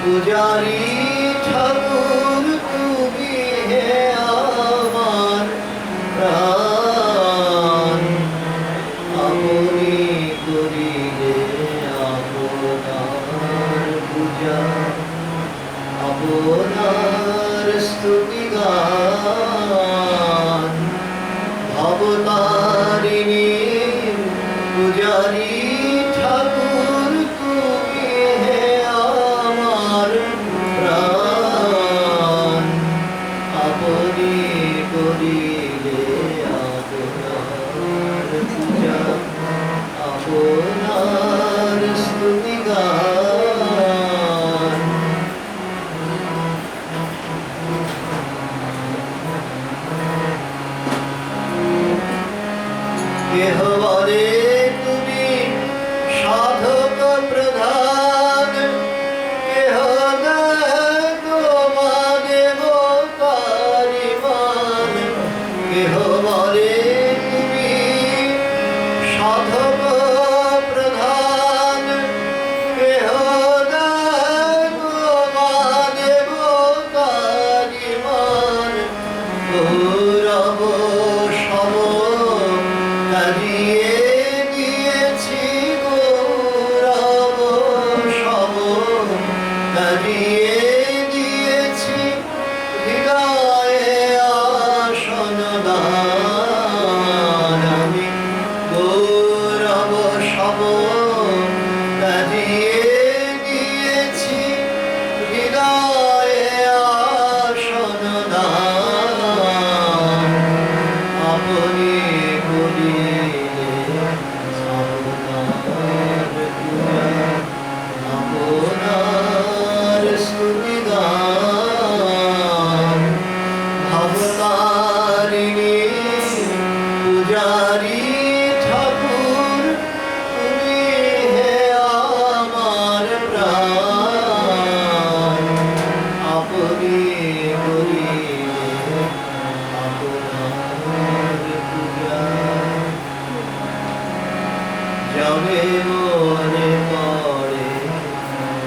পূজারি ঠাকুর তুমি হে আমার প্রাণ, আপনি করিলে আপনার পূজা, আপনার স্তুতি গান। ভবতারিণী পূজারি ঠাকুর তুমি হে আমার প্রাণ, আপনি করিলে আপনার পূজা, আপনার স্তুতি গান। কেহ বলে তুমি সাধক প্রধান, কেহ দেবতারিমান। কেহ বলে তুমি সাধক প্রধান, কেহ দেবতারিমান। গৌরব সম কারিয়ে দিয়েছি, গৌরব সম কারিয়ে দিয়েছি, হৃদয়ে আসন দান। আমি গৌরব সম কারিয়ে দিয়েছি, হৃদয়ে আসন দান। আপনি করিলে আপনার পূজা, আপনার স্তুতি গান। ভবতারিণী পূজারি ঠাকুর তুমি হে আমার প্রাণ, আপনি করিলে আপনার পূজা। যাবে মনে পড়ে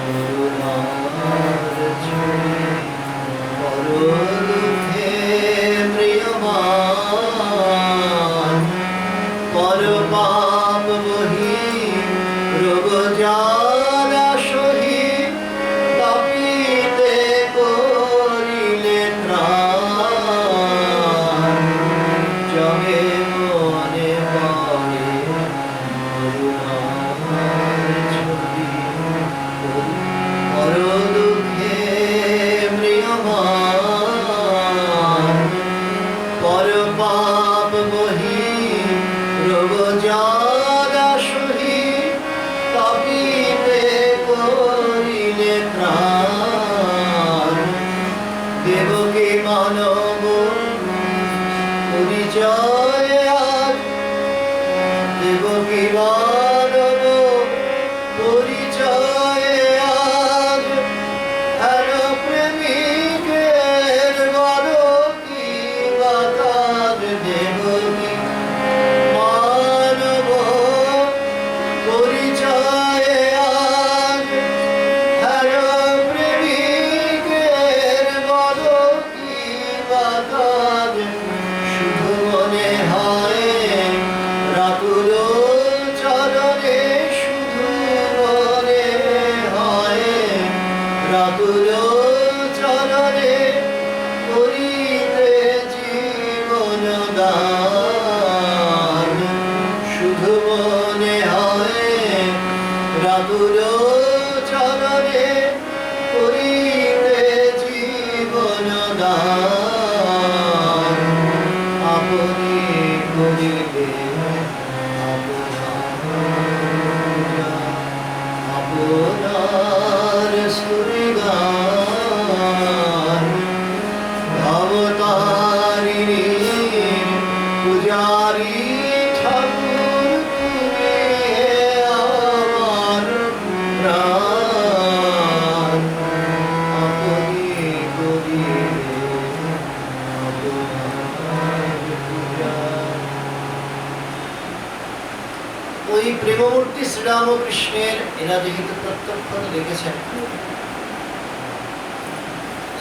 করুণার ছবি, বড় দুঃখে ম্রিয়মান। পর পাপ বহি রোগ জ্বালা সহি, তাপিতে করিলে ত্রাণ। যাবে মনে পড়ে করুণার রাতুল চরণে করিতে জীবন দান, শুধু মনে হয় রাতুল চরণে করিতে জীবন দান, আপনি করিবে আপনার সুরগান, ভবতারিণীর পূজারি ঠাকুর তুমি আমার প্রাণ, আপনি করিবে আপনার পূজা। ওই প্রেমমূর্তি শ্রীরামকৃষ্ণের এরা যেহেতু প্রত্যক্ষ দেখেছেন,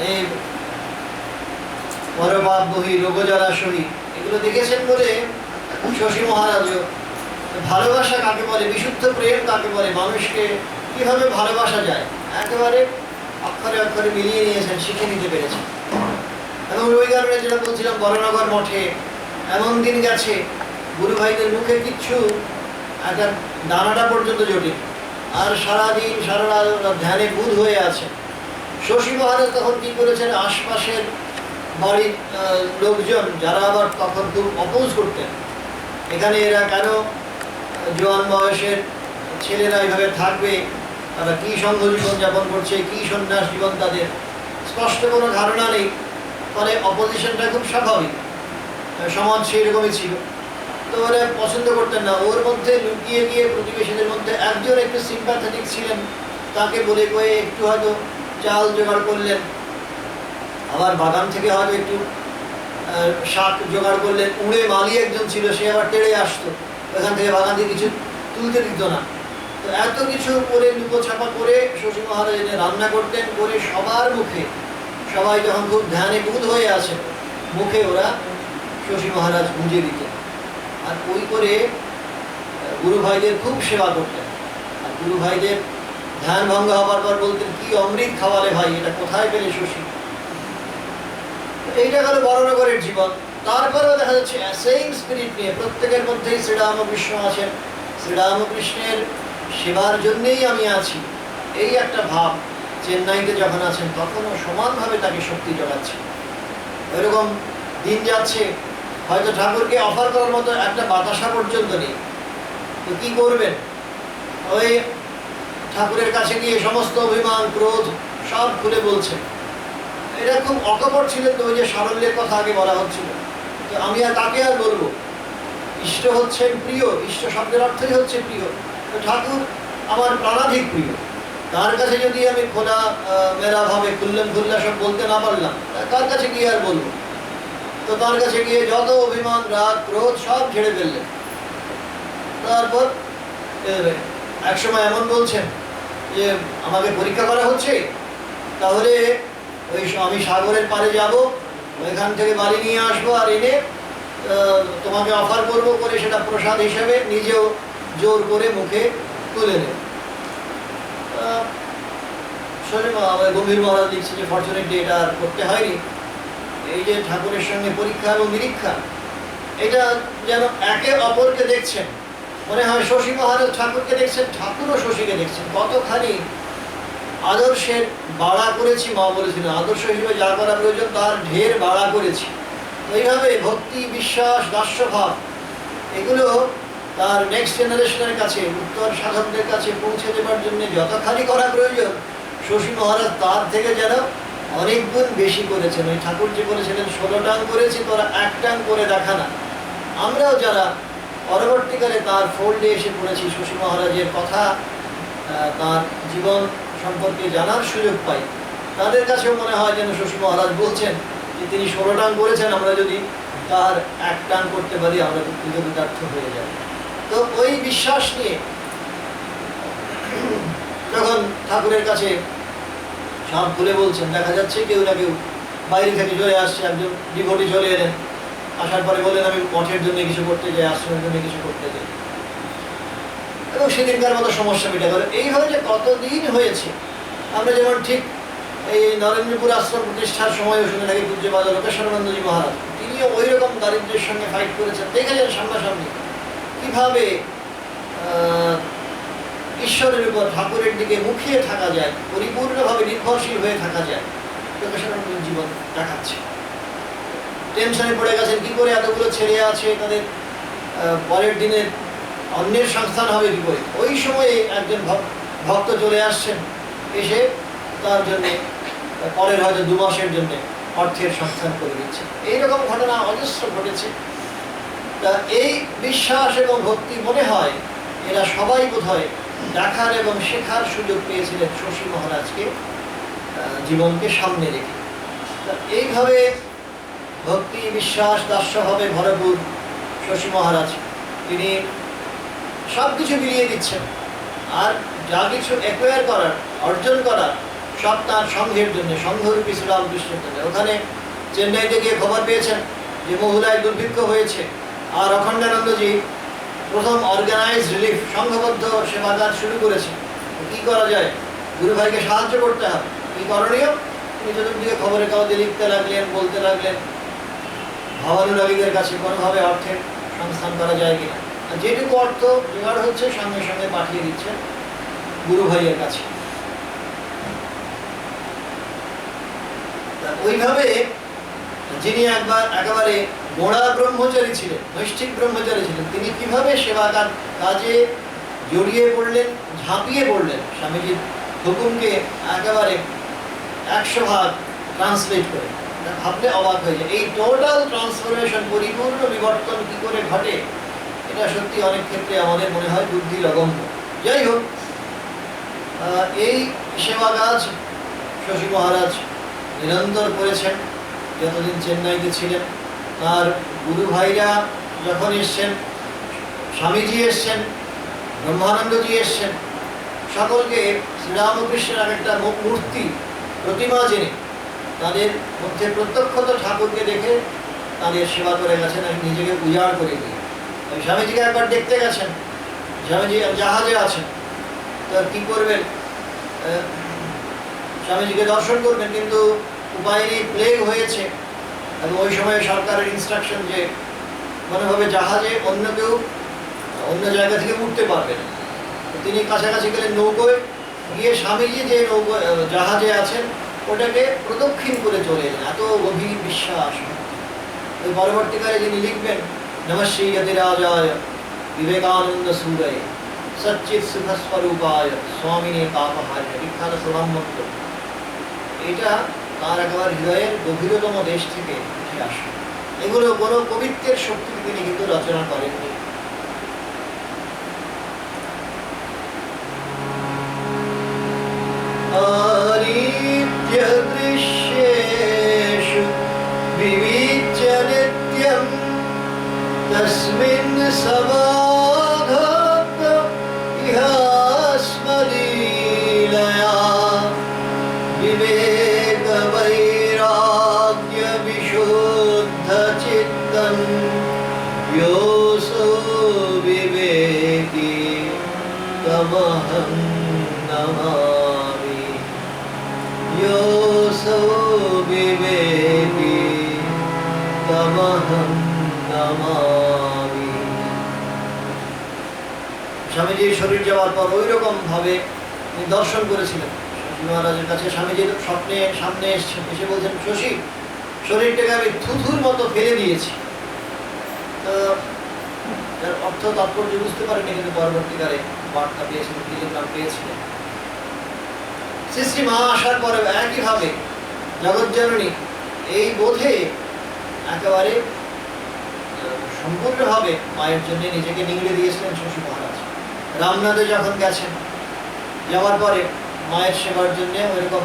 এই পরপাপ বহি রোগজরাশয়ী এগুলো দেখেছেন বলে শশী মহারাজও ভালোবাসা কাকে বলে, বিশুদ্ধ প্রেম কাকে বলে, মানুষকে কিভাবে ভালোবাসা যায় একেবারে অক্ষরে অক্ষরে মিলিয়ে নিয়েছেন, শিখে নিতে পেরেছেন। এবং ওই কারণে যেটা বলছিলাম, বরনগর মঠে এমন দিন গেছে গুরু ভাইদের মুখে কিচ্ছু একটা দানাটা পর্যন্ত জটিল, আর সারাদিন সারা রাত ধ্যানে বুধ হয়ে আছে। শশী মহারাজ তখন কি করেছেন, আশপাশের বাড়ির লোকজন যারা আবার তখন খুব অপোজ করতেন, এখানে এরা কেন জোয়ান বয়সের ছেলেরা এইভাবে থাকবে, তারা কী সঙ্গ জীবনযাপন করছে, কী সন্ন্যাস জীবন, তাদের স্পষ্ট কোনো ধারণা নেই, ফলে অপোজিশনটা খুব স্বাভাবিক, সমাজ সেই রকমই ছিল। তো ওরা পছন্দ করতেন না। ওর মধ্যে লুকিয়ে গিয়ে প্রতিবেশীদের মধ্যে একজন একটু সিম্প্যাথেটিক ছিলেন, তাকে বলে কয়ে একটু হয়তো চাল জোগাড় করলেন, আবার বাগান থেকে হয়তো একটু শাক জোগাড় করলেন। উড়ে মালি একজন ছিল, সে আবার তেড়ে আসতো, ওখান থেকে বাগান থেকে কিছু তুলতে দিত না। তো এত কিছু করে লুকোছাপা করে শশী মহারাজ এনে রান্না করতেন, করে সবার মুখে, সবাই যখন খুব ধ্যানে বুধ হয়ে আছে মুখে ওরা শশী মহারাজ গুঁজে দিতেন। আর ওই করে গুরু ভাইদের খুব সেবা করতেন। আর গুরু ভাইদের ধ্যান ভঙ্গ হবার পর বলতেন, কি অমৃত খাওয়ালে ভাই, এটা কোথায় পেলে শশী। এইটা গেল বরনগরের জীবন। তারপরেও দেখা যাচ্ছে সেম স্পিরিট নিয়ে প্রত্যেকের মধ্যেই শ্রীরামকৃষ্ণ আছেন, শ্রীরামকৃষ্ণের সেবার জন্যেই আমি আছি, এই একটা ভাব। চেন্নাইতে যখন আছেন তখনও সমানভাবে তাকে শক্তি জোগাচ্ছে। এরকম দিন যাচ্ছে, হয়তো ঠাকুরকে অফার করার মতো একটা বাতাসা পর্যন্ত নেই, তো কি করবেন? ওই ঠাকুরের কাছে গিয়ে সমস্ত অভিমান ক্রোধ সব খুলে বলছেন। এটা খুব অকপট ছিলেন। তো ওই যে সারল্যের কথা আগে বলা হচ্ছিল, তো আমি আর কাকে আর বলবো, ইষ্ট হচ্ছেন প্রিয়, ইষ্ট শব্দের অর্থই হচ্ছে প্রিয়। তো ঠাকুর আমার প্রাণাধিক প্রিয়, তার কাছে যদি আমি খোলা মেলা ভাবে খুললেন খুল্লা সব বলতে না পারলাম, তার কাছে গিয়ে আর বলবো? তো তার কাছে গিয়ে যত অভিমান রাগ ক্রোধ সব ঝেড়ে ফেললেন। তারপর একসময় এমন বলছেন যে আমাকে পরীক্ষা করা হচ্ছে, তাহলে ওই আমি সাগরের পাড়ে যাব, ওইখান থেকে বাড়ি নিয়ে আসবো, আর এনে তোমাকে অফার করবো, করে সেটা প্রসাদ হিসেবে নিজেও জোর করে মুখে তুলে নেব। গম্ভীর মহারাজ লিখছে যে ফর্চুনেটলি এটা আর করতে হয়নি। এই যে ঠাকুরের সঙ্গে পরীক্ষা এবং নিরীক্ষা, এটা যেন একে অপরকে দেখছেন। মনে হয় শশী মহারাজ ঠাকুরকে দেখছেন, ঠাকুরও শশীকে দেখছেন। কতখানি আদর্শের বাড়া করেছি, মা বলেছিল আদর্শ হিসেবে যা করা প্রয়োজন তার ঢের বাড়া করেছি। এইভাবে ভক্তি বিশ্বাস দাস্যভাব এগুলো তার নেক্সট জেনারেশনের কাছে, উত্তর সাধকদের কাছে পৌঁছে দেবার জন্য যতখানি করা প্রয়োজন, শশী মহারাজ তার থেকে যেন অনেক গুণ বেশি করেছেন। ওই ঠাকুর যে বলেছিলেন 16 টাং করেছি, তোরা 1 টাং করে দেখা না। আমরাও যারা পরবর্তীকালে তার ফোল্ডে এসে পড়েছি, শশী মহারাজের কথা তার জীবন সম্পর্কে জানার সুযোগ পাই, তাদের কাছেও মনে হয় যেন শশী মহারাজ বলছেন যে তিনি 16 টাং করেছেন, আমরা যদি তার 1 টাং করতে পারি আমরা কৃতজ্ঞতার্থ হয়ে যাব। তো ওই বিশ্বাস নিয়ে যখন ঠাকুরের কাছে সব খুলে বলছেন, দেখা যাচ্ছে কেউ না কেউ বাইরে থেকে চলে আসছে। একজন ডিভোটি চলে এলেন, আসার পরে বললেন আমি মঠের জন্য কিছু করতে যাই, আশ্রমের জন্য কিছু করতে যাই, এবং সেদিনকার মতো সমস্যা মিটে গেল। এইভাবে যে কতদিন হয়েছে, আমরা যেমন ঠিক এই নরেন্দ্রপুর আশ্রম প্রতিষ্ঠার সময় শুনে থাকি পূজ্যপাদ লোকেশ্বরানন্দজি মহারাজ, তিনিও ওই রকম দারিদ্র্যের সঙ্গে ফাইট করেছেন। দেখেছেন সামনাসামনি কিভাবে ঈশ্বরের উপর, ঠাকুরের দিকে মুখিয়ে থাকা যায়, পরিপূর্ণভাবে নির্ভরশীল হয়ে থাকা যায়। লোকেশ্বরানন্দজির জীবন দেখাচ্ছে। টেনশনে পড়ে গেছেন, কি করে এতগুলো ছেলে আছে, তাদের পরের দিনের অন্যের সংস্থান হবে কি করে। ওই সময়ে একজন ভক্ত চলে আসছেন, এসে তার জন্যে পরের হয়তো 2 মাসের জন্য অর্থের সংস্থান করে দিচ্ছে। এইরকম ঘটনা অজস্র ঘটেছে। তা এই বিশ্বাস এবং ভক্তি মনে হয় এরা সবাই বোধহয় দেখার এবং শেখার সুযোগ পেয়েছিলেন শশী মহারাজকে জীবনকে সামনে রেখে। তা এইভাবে ভক্তি, বিশ্বাস, দাস্যভাবে ভরপুর শশী মহারাজ, তিনি সব কিছু মিলিয়ে দিচ্ছেন। আর যা কিছু অ্যাকোয়ার করার, অর্জন করার, সব তার সংঘের জন্য, সংঘরূপী শ্রীরামকৃষ্ণের জন্য। ওখানে চেন্নাইতে গিয়ে খবর পেয়েছেন যে মহুলায় দুর্ভিক্ষ হয়েছে, আর অখণ্ডানন্দজি প্রথম অর্গানাইজ রিলিফ, সংঘবদ্ধ সেবা কাজ শুরু করেছে। কি করা যায়, গুরু ভাইকে সাহায্য করতে হবে, কি করণীয়? তিনি চতুর্দিকে খবরের কাগজে লিখতে লাগলেন, বলতে লাগলেন ভাবানুরাগীদের কাছে কোনোভাবে অর্থের সংস্থান করা যায় কিনা। যেটুকু অর্থ জোগাড় হচ্ছে সঙ্গে সঙ্গে পাঠিয়ে দিচ্ছেন গুরু ভাইয়ের কাছে। ওইভাবে যিনি একেবারে গোড়া ব্রহ্মচারী ছিলেন, নৈষ্ঠিক ব্রহ্মচারী ছিলেন, তিনি কিভাবে সেবা কাজে জড়িয়ে পড়লেন, ঝাঁপিয়ে পড়লেন, স্বামীজির হুকুমকে একেবারে 100 ভাগ ট্রান্সলেট করে। ভাবলে অবাক হয়ে যায়, এই টোটাল ট্রান্সফরমেশন, পরিপূর্ণ বিবর্তন কি করে ঘটে, এটা সত্যি অনেক ক্ষেত্রে আমাদের মনে হয় বুদ্ধির অগম্য। যাই হোক, এই সেবা কাজ শশী মহারাজ নিরন্তর করেছেন যতদিন চেন্নাইতে ছিলেন। আর গুরু ভাইরা যখন এসছেন, স্বামীজি এসছেন, ব্রহ্মানন্দজি এসছেন, সকলকে শ্রীরামকৃষ্ণের একটা মূর্তি, প্রতিমা জেনে তাদের মধ্যে প্রত্যক্ষত ঠাকুরকে দেখে তাদের সেবা করে গেছেন, আর নিজেকে উজাড় করে দিয়ে। স্বামীজিকে একবার দেখতে গেছেন, স্বামীজি জাহাজে আছেন, তো কি করবেন, স্বামীজিকে দর্শন করবেন, কিন্তু উপায় নেই, প্লেগ হয়েছে। এবং ওই সময় সরকারের ইনস্ট্রাকশন যে কোনোভাবে জাহাজে অন্য কেউ অন্য জায়গা থেকে উঠতে পারবে না। তিনি কাছাকাছি গেলেন নৌকোয়, গিয়ে স্বামীজি যে জাহাজে আছেন ওটাকে প্রদক্ষিণ করে চলে এলেন। এত গভীর বিশ্বাস। ওই পরবর্তীকালে যিনি লিখবেন, নমঃ শ্রীয়তিরাজায় বিবেকানন্দ সুরায় সচ্চিৎ সুখস্বরূপায় স্বামিনে তাপহায়, বিখ্যাত প্রণাম মন্ত্র। এটা তার একেবারে হৃদয়ের গভীরতম দেশ থেকে উঠে আসে। এগুলো কোনো কবিত্বের শক্তি তিনি কিন্তু রচনা করেননি। আরিত্য দৃশ্যেষু বিবিচ্য নিত্যং তস্মিन् সমাগত ইহাস্মলীলয়া বিবেক বৈরাগ্য বিশুদ্ধ চিত্তং योऽसो विवेकी तमहं नमामि। योऽसो विवेकी तमहं नमामि। স্বামীজির শরীর যাওয়ার পর ওই রকম ভাবে দর্শন করেছিলেন মহারাজের কাছে। স্বামীজির স্বপ্নে সামনে এসে বলছেন, শশী, শরীরটাকে আমি থুথুর মতো ফেলে দিয়েছি। যার অর্থ তাৎপর্য বুঝতে পারেনি, কিন্তু পরবর্তীকালে বার্তা পেয়েছিলেন, টেলিগ্রাম পেয়েছিলেন। শ্রী মা আসার পরে একইভাবে জগজ্জননী এই বোধে একেবারে সম্পূর্ণভাবে মায়ের জন্য নিজেকে নিংড়ে দিয়েছিলেন শশী মহারাজ। রামনাথে যখন গেছেন, যাওয়ার পরে মায়ের সেবার জন্য ওইরকম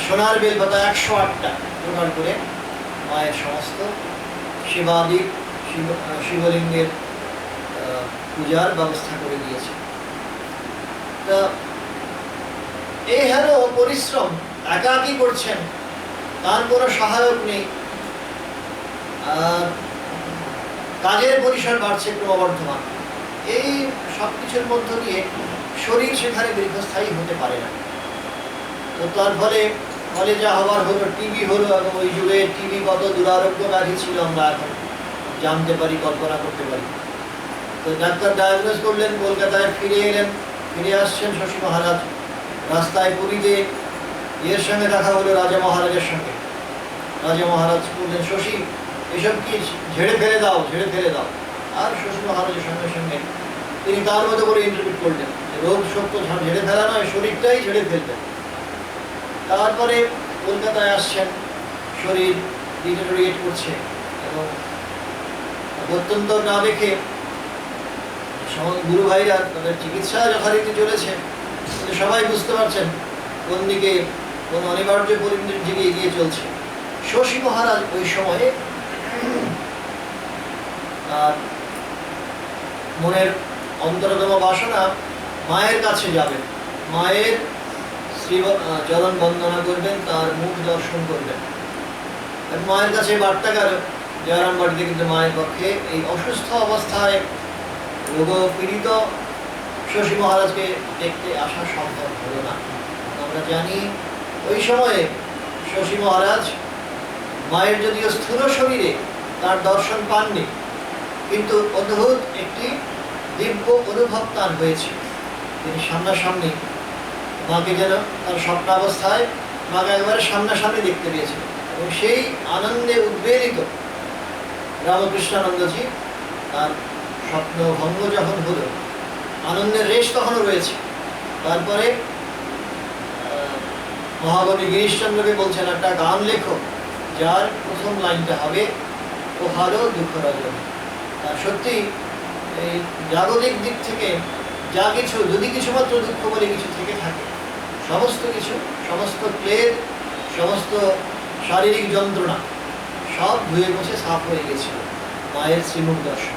সোনার বেলপাতা 108টা জোগাড় করে মায়ের সমস্ত সেবাদি, শিবলিঙ্গের পূজার ব্যবস্থা করে দিয়েছে। তা এই হেন পরিশ্রম একাকী করছেন, তার কোনো সহায়ক নেই। কাজের পরিসর বাড়ছে ক্রমবর্ধমান। এই সব কিছুর মধ্য দিয়ে শরীর সেখানে দীর্ঘস্থায়ী হতে পারে না। তো তার ফলে ফলে যা হওয়ার হলো, টিবি হলো, এবং ওই যুগে টিবি কত দুরারোগ্য ব্যাধি ছিল আমরা এখন জানতে পারি, কল্পনা করতে পারি। তো ডাক্তার ডায়াগনোজ করলেন, কলকাতায় ফিরে এলেন। ফিরে আসছেন শশী মহারাজ, রাস্তায় পুরীতে এর সঙ্গে দেখা হলো, রাজা মহারাজের সঙ্গে। রাজা মহারাজ বললেন, শশী এসব কি ঝেড়ে ফেলে দাও, ঝেড়ে ফেলে দাও। আর শশী মহারাজের সঙ্গে সঙ্গে তিনি তার মতো করে ইন্টারপ্রিট করলেন, রোগ শোক তো ঝেড়ে ফেলা নয়, শরীরটাই ঝেড়ে ফেলবেন। তারপরে কলকাতায় আসছেন, শরীর ডিটেরিয়েট করছে এবং অত্যন্ত না দেখে গুরু ভাইরা তাদের চিকিৎসা যথারীতি চলেছে, কিন্তু সবাই বুঝতে পারছেন কোন দিকে, কোন অনিবার্য পরিণতির দিকে এগিয়ে চলছে। শশী মহারাজ ওই সময়ে তার মনের অন্তরতম বাসনা মায়ের কাছে যাবেন, মায়ের শ্রী চরণ বন্দনা করবেন, তার মুখ দর্শন করবেন। মায়ের কাছে বার্তা গেল জয়রাম বাড়িতে, কিন্তু মায়ের পক্ষে এই অসুস্থ অবস্থায় রোগ পীড়িত শশী মহারাজকে দেখতে আসা সম্ভব হলো না। আমরা জানি ওই সময়ে শশী মহারাজ মায়ের যদিও স্থূল শরীরে তার দর্শন পাননি, কিন্তু অদ্ভুত একটি দিব্য অনুভব তার হয়েছে। তিনি সামনাসামনি মাকে যেন তার স্বপ্নাবস্থায় মাকে একেবারে সামনাসামনি দেখতে পেয়েছিলেন, এবং সেই আনন্দে উদ্বেলিত রামকৃষ্ণানন্দজি তার স্বপ্ন ভঙ্গ যখন হলো, আনন্দের রেশ তখনও রয়েছে। তারপরে মহাকবি গিরিশচন্দ্রকে বলছেন, একটা গান লেখো যার প্রথম লাইনটা হবে ওহারও দুঃখ রজনী। আর সত্যি এই জাগতিক দিক থেকে যা কিছু, যদি কিছুমাত্র দুঃখ বলে কিছু থেকে থাকে, সমস্ত কিছু, সমস্ত ক্লেদ, সমস্ত শারীরিক যন্ত্রণা সব ধুয়ে মুছে সাফ হয়ে গেছিল মায়ের শ্রীমুখ দর্শন।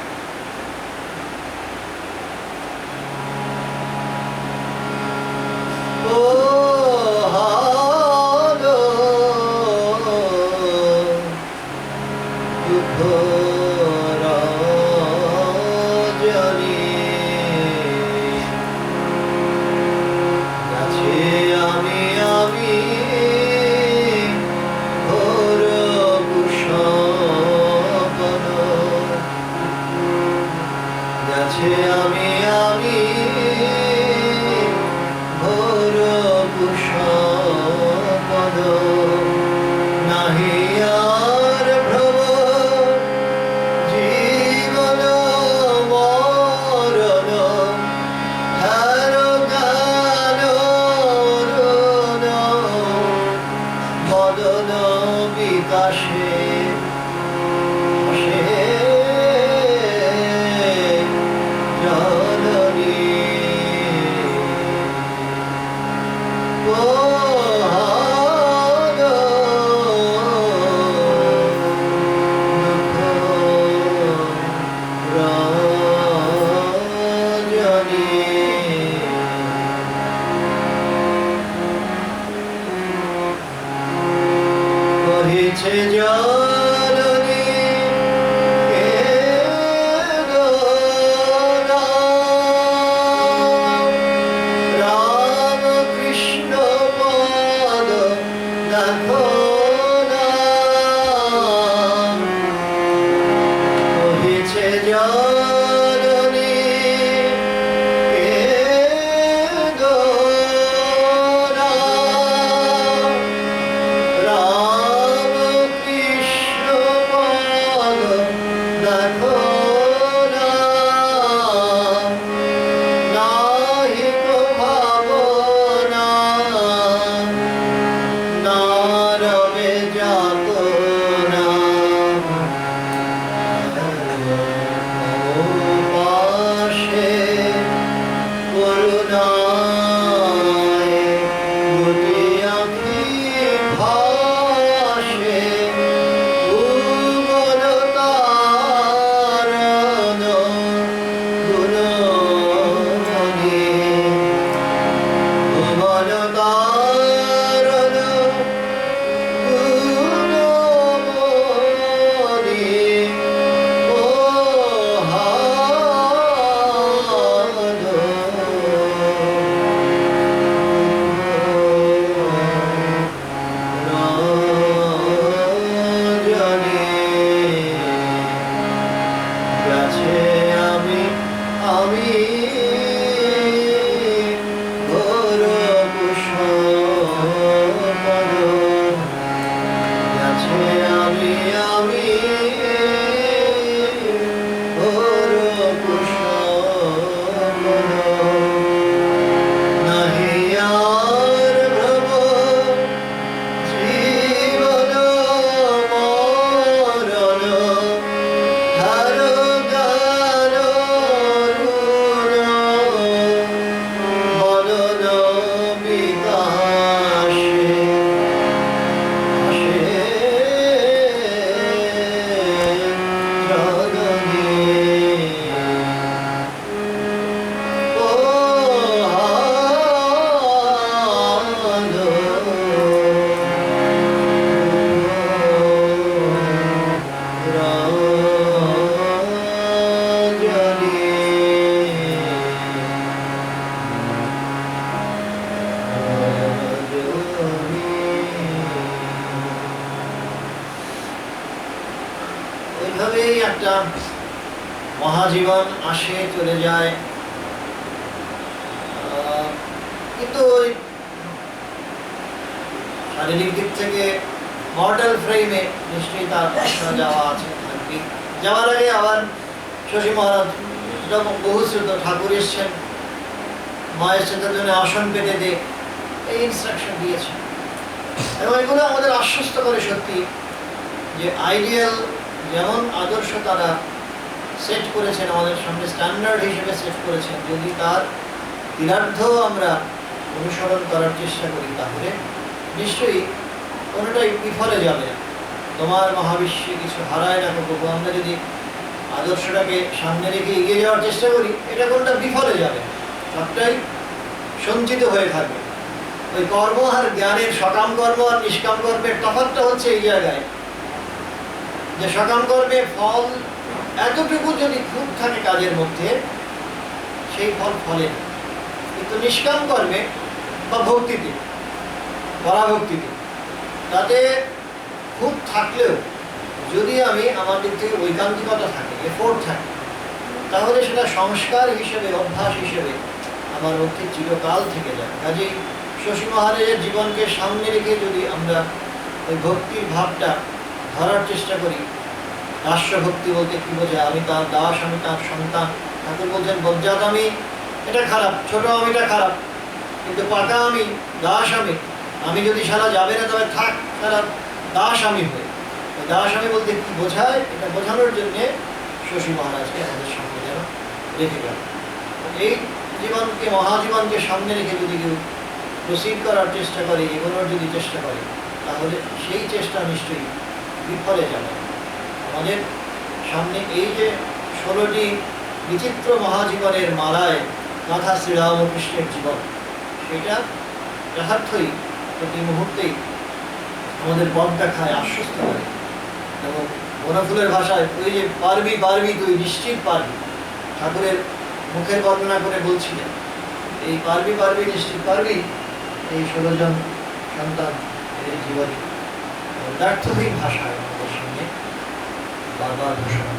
একটা মহাজীবন আসে চলে যায়, কিন্তু ওই শারীরিক দিক থেকে মর্টাল ফ্রেমে নিশ্চয়ই তার যাওয়া আছে, থাকবে। যাওয়ার আগে আবার শশী মহারাজ বহুশ্রুত ঠাকুর এসছেন, মায়ের সাথে জন্য আসন পেতে দে, এই ইনস্ট্রাকশন দিয়েছে। এবং এগুলো আমাদের আশ্বস্ত করে সত্যি যে আইডিয়াল যেমন আদর্শ তারা সেট করেছেন আমাদের সামনে, স্ট্যান্ডার্ড হিসেবে সেট করেছেন, যদি তার তীরার্ধ আমরা অনুসরণ করার চেষ্টা করি তাহলে নিশ্চয়ই কোনোটাই বিফলে যাবে না। তোমার মহাবিশ্বে কিছু হারায় না প্রভু, আমরা যদি আদর্শটাকে সামনে রেখে এগিয়ে যাওয়ার চেষ্টা করি, এটা কোনটা বিফলে যাবে, সবটাই সঞ্চিত হয়ে থাকবে। ওই কর্ম আর জ্ঞানের, সকাম কর্ম আর নিষ্কাম কর্মের তফাৎটা হচ্ছে এই জায়গায় যে সকাম কর্মে ফল এতটুকু যদি খুব থাকে কাজের মধ্যে, সেই ফল ফলে না। কিন্তু নিষ্কাম কর্মে বা ভক্তিতে, পরাভক্তিতে, তাতে খুব থাকলেও যদি আমি আমার দিক থেকে ঐকান্তিকতা থাকে, এফোর্ট থাকে, তাহলে সেটা সংস্কার হিসেবে, অভ্যাস হিসেবে আমার মধ্যে চিরকাল থেকে যায়। কাজেই শশী মহারাজের জীবনকে সামনে রেখে যদি আমরা ওই ভক্তির ভাবটা ধরার চেষ্টা করি, দাস্য ভক্তি বলতে কি বোঝায়, আমি তার দাস, আমি তার সন্তান। ঠাকুর বলছেন বজ্জাত আমি, এটা খারাপ, ছোট আমিটা খারাপ, কিন্তু পাকা আমি, দাস আমি। আমি যদি সারা যাবে না তবে থাক, সারা দাস আমি হই। দাস আমি বলতে কি বোঝায়, এটা বোঝানোর জন্যে শশী মহারাজকে আমাদের সামনে যেন রেখে গেল। এই জীবনকে, মহাজীবনকে সামনে রেখে যদি কেউ প্রসিড করার চেষ্টা করে, এগোনোর যদি চেষ্টা করে, তাহলে সেই চেষ্টা নিশ্চয়ই বিফলে যাবে। আমাদের সামনে এই যে 16টি বিচিত্র মহাজীবনের মালায় গাঁথা শ্রীরামকৃষ্ণের জীবন, সেটা যথার্থই প্রতি মুহূর্তেই আমাদের পথ দেখায়, আশ্বস্ত করে। এবং বনফুলের ভাষায় ওই যে পারবি পারবি তুই, নিশ্চিত পারবি, ঠাকুরের মুখের বর্ণনা করে বলছিলেন, এই পারবি পারবি নিশ্চিত পারবি, এই 16 জন সন্তান এর জীবনী ব্যর্থহীন ভাষায় আমাদের সঙ্গে বারবার ঘোষণা।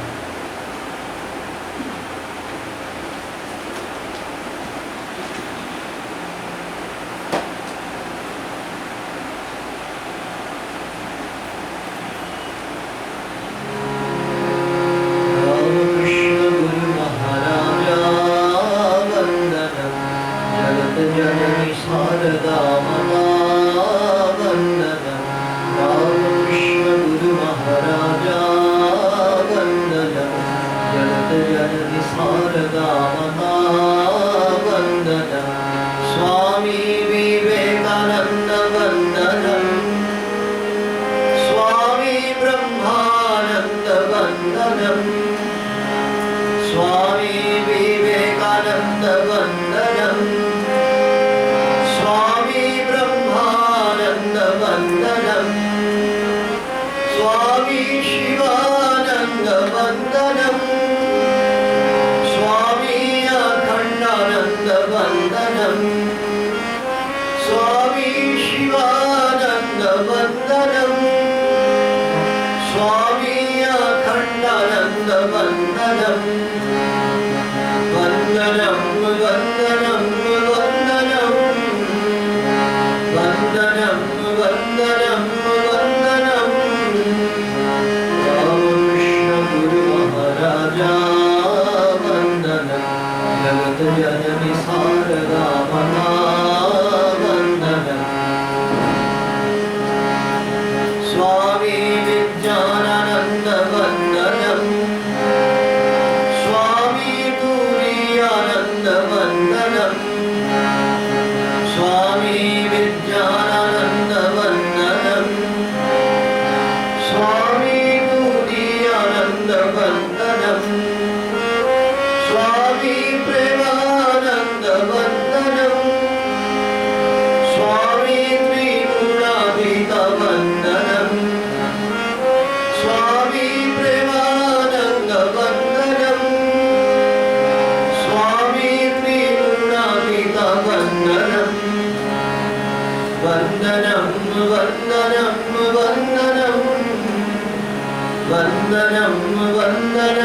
Vandanam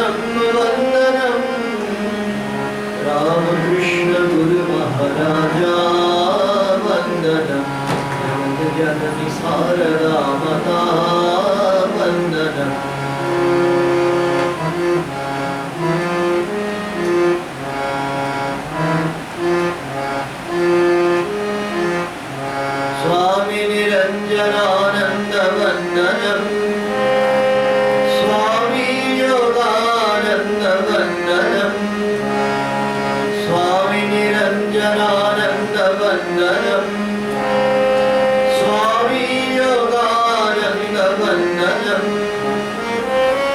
वन्दनं स्वामी योगानन्द वन्दनं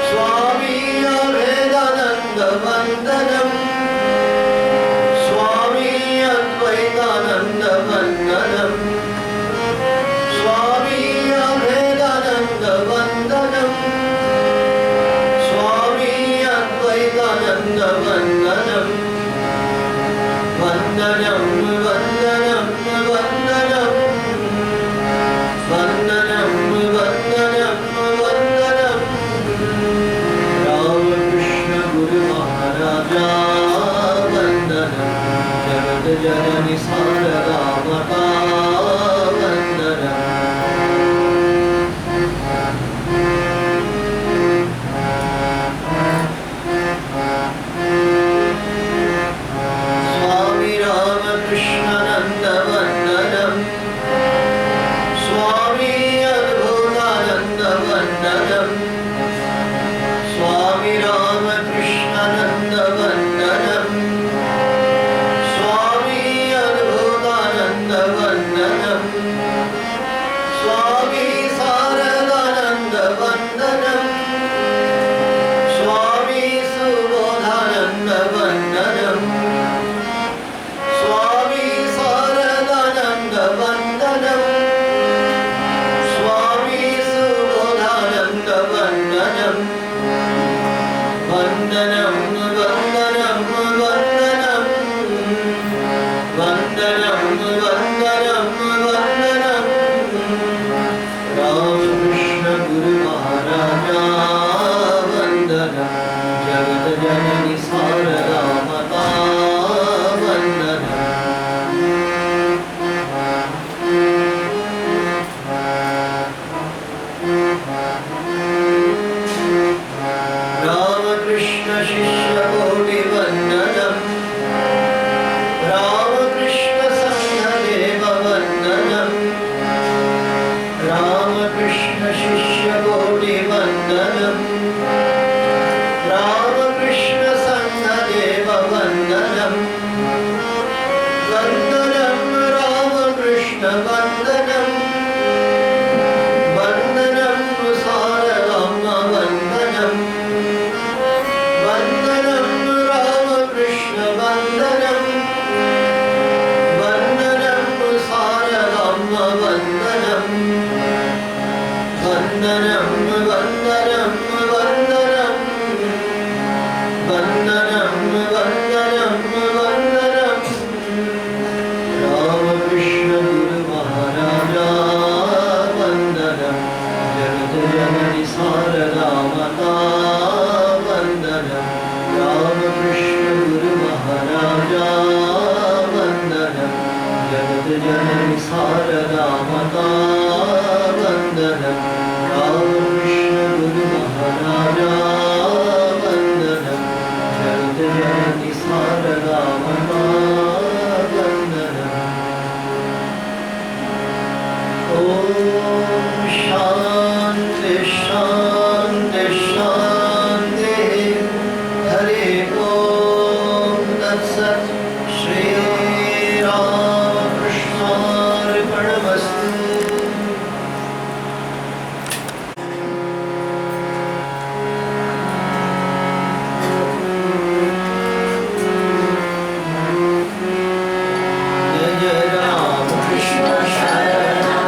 स्वामी अभेदानन्द वन्दनं स्वामी अद्वैतानन्द वन्दनं स्वामी अभेदानन्द वन्दनं स्वामी अद्वैतानन्द वन्दनं वन्दनं वन्दनं वन्दनं वन्दनं वन्दनं वन्दनं रामकृष्ण गुरु महाराजा वन्दनं जगत जननी शारदा माता वन्दनं स्वामी रामकृष्णानन्द वन्दनं स्वामी अद्भुतानन्द वन्दनं स्वामी रामकृष्णानन्द वन्दनं स्वामी अद्भुतानन्द वन्दनं स्वामी शारदानन्द वन्दनं स्वामी सुबोधानन्द वन्दनं स्वामी शारदानन्द वन्दनं स्वामी सुबोधानन्द वन्दनं वन्दनं वन्दनं वन्दनं वन्दनं वन्दनं वन्दनं रामकृष्ण गुरु महाराजा वन्दनं जगत जननी शारदा माता वन्दनं रामकृष्ण शिष्य कोटि वन्दनं रामकृष्ण संघदेव वन्दनं रामकृष्ण शिष्य कोटि वन्दनं रामकृष्ण संघदेव वन्दनं वन्दनं रामकृष्ण वन्दनं वन्दनं सारदाम्ब वन्दनं वन्दनं रामकृष्ण वन्दनं वन्दनं सारदाम्ब वन्दनं वन्दनं वन्दनं वन्दनं वन्दनं वन्दनं वन्दनं रामकृष्ण गुरु महाराजा वन्दनं जगत जननी शारदा माता वन्दनं रामकृष्ण गुरु महाराजा वन्दनं जगत जननी शारदा माता वन्दनं रामकृष्ण गुरु महाराजा वन्दनं जगत जननी शारदा माता वन्दनं ॐ शान्ति शान्ति शान्ति हरि ॐ तत्सत् श्रीरामकृष्णार्पणमस्तु जय जय रामकृष्ण शरणं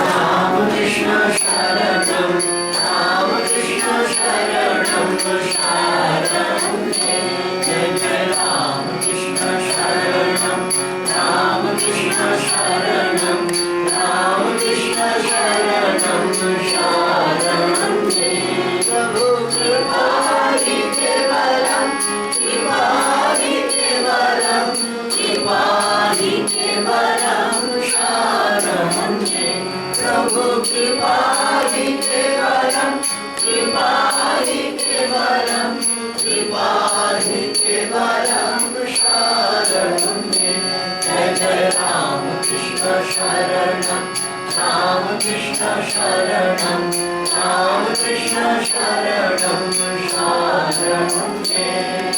रामकृष्ण शरणं रामकृष्ण शरणं शरणं जय जय रामकृष्ण शरणं रामकृष्ण शरणं रामकृष्ण शरणं शरणं जय प्रभु कृपाहि केवलं कृपाहि केवलं कृपाहि केवलं शरणं जय प्रभु कृपाहि केवलं कृपाहि केवलं कृपाहि केवलं शरणं जय जय रामकृष्ण शरणं रामकृष्ण शरणं रामकृष्ण शरणं शरणं जय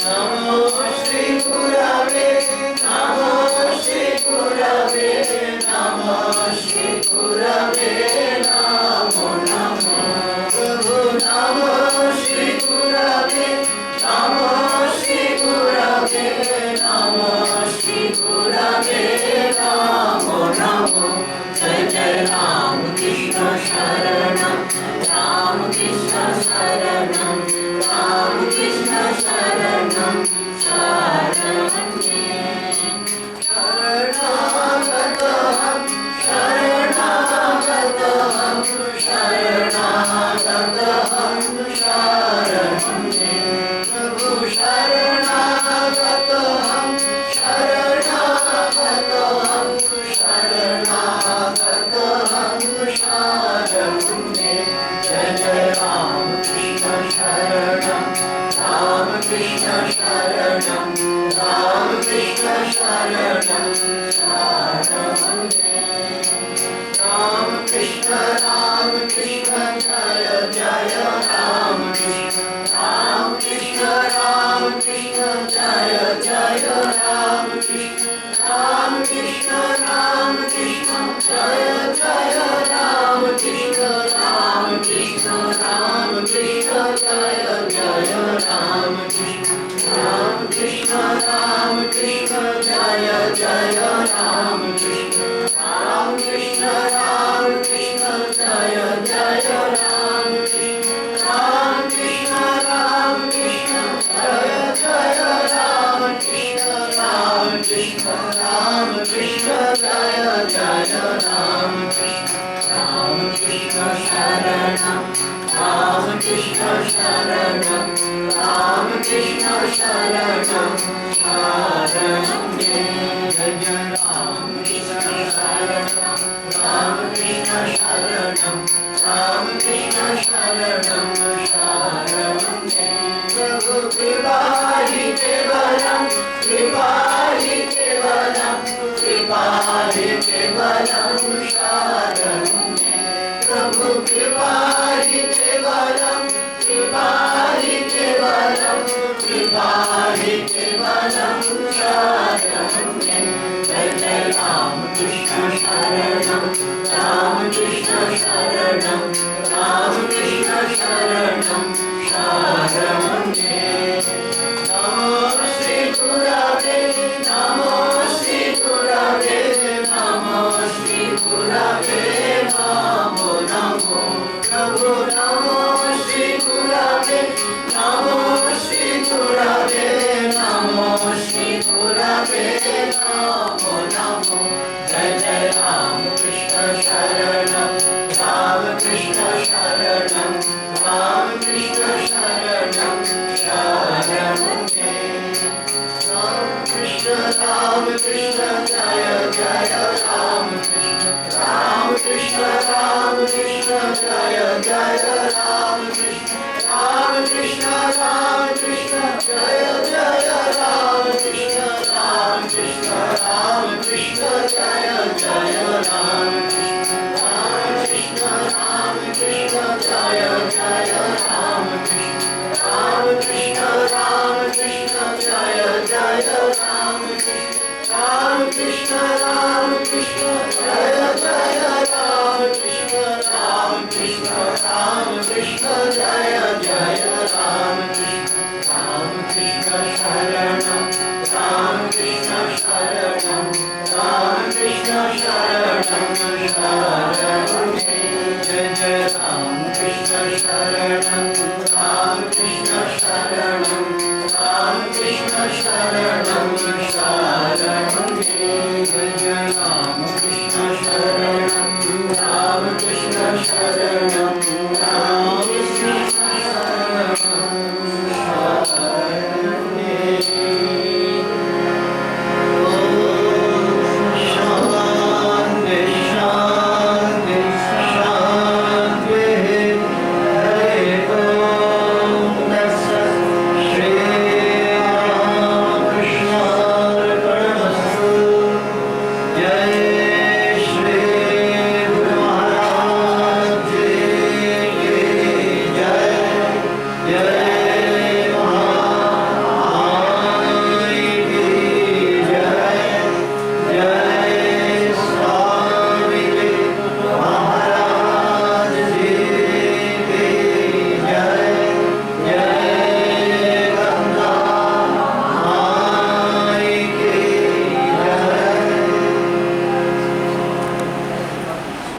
नमो श्री गुरवे नमो Shri Ram Krishna Jaya Jaya Ram Krishna Ram Krishna Jaya Jaya Ram Krishna Ram Krishna Jaya Jaya Ram Krishna Ram Krishna Jaya Jaya Ram Krishna Ram Krishna Jaya Jaya Ram Krishna Ram Krishna Jaya Jaya Ram Krishna Ram Krishna Jaya Jaya Ram Krishna Ram Krishna Jaya Jaya Ram Krishna Ram Krishna Sharanam Ram Krishna Sharanam Ram Krishna Sharanam Sharanam Jaya Ram Krishna Sharanam Ram Krishna Sharanam Ram Krishna Sharanam Sharanam Prabhu Kripahi Kevalam Kripahi Kevalam Kripahi Kevalam Sharanam Prabhu Kripahi Kevalam Kripahi Kevalam Kripahi Kevalam Sharanam Jai Jai Ram Krishna Sharanam Ram Krishna Sharanam Ram Krishna Sharanam Sharanam Namo Shri Gurave Namo Shri Gurave Namo Shri Gurave Namo Namo Prabhu Namo Shri Gurave Namo Shri Gurave Namo Shri Gurave Namo Namo Jai Jai Ram Krishna Sharanam Ram Krishna Sharanam Ram Krishna Sharanam Sharanam Ram Krishna Jaya Jaya Ram Krishna Ram Krishna Jaya Jaya Ram Krishna Ram Krishna Jaya Jaya Ram Krishna Ram Krishna Jaya Jaya Ram Krishna Ram Krishna Jaya Jaya Ram Krishna Ram Krishna Jaya Jaya Ram Krishna Ram Krishna Jaya Jaya Ram Krishna Ram Krishna Jaya Jaya Ram Krishna Ram Krishna Sharanam Ram Krishna Sharanam Ram Krishna Sharanam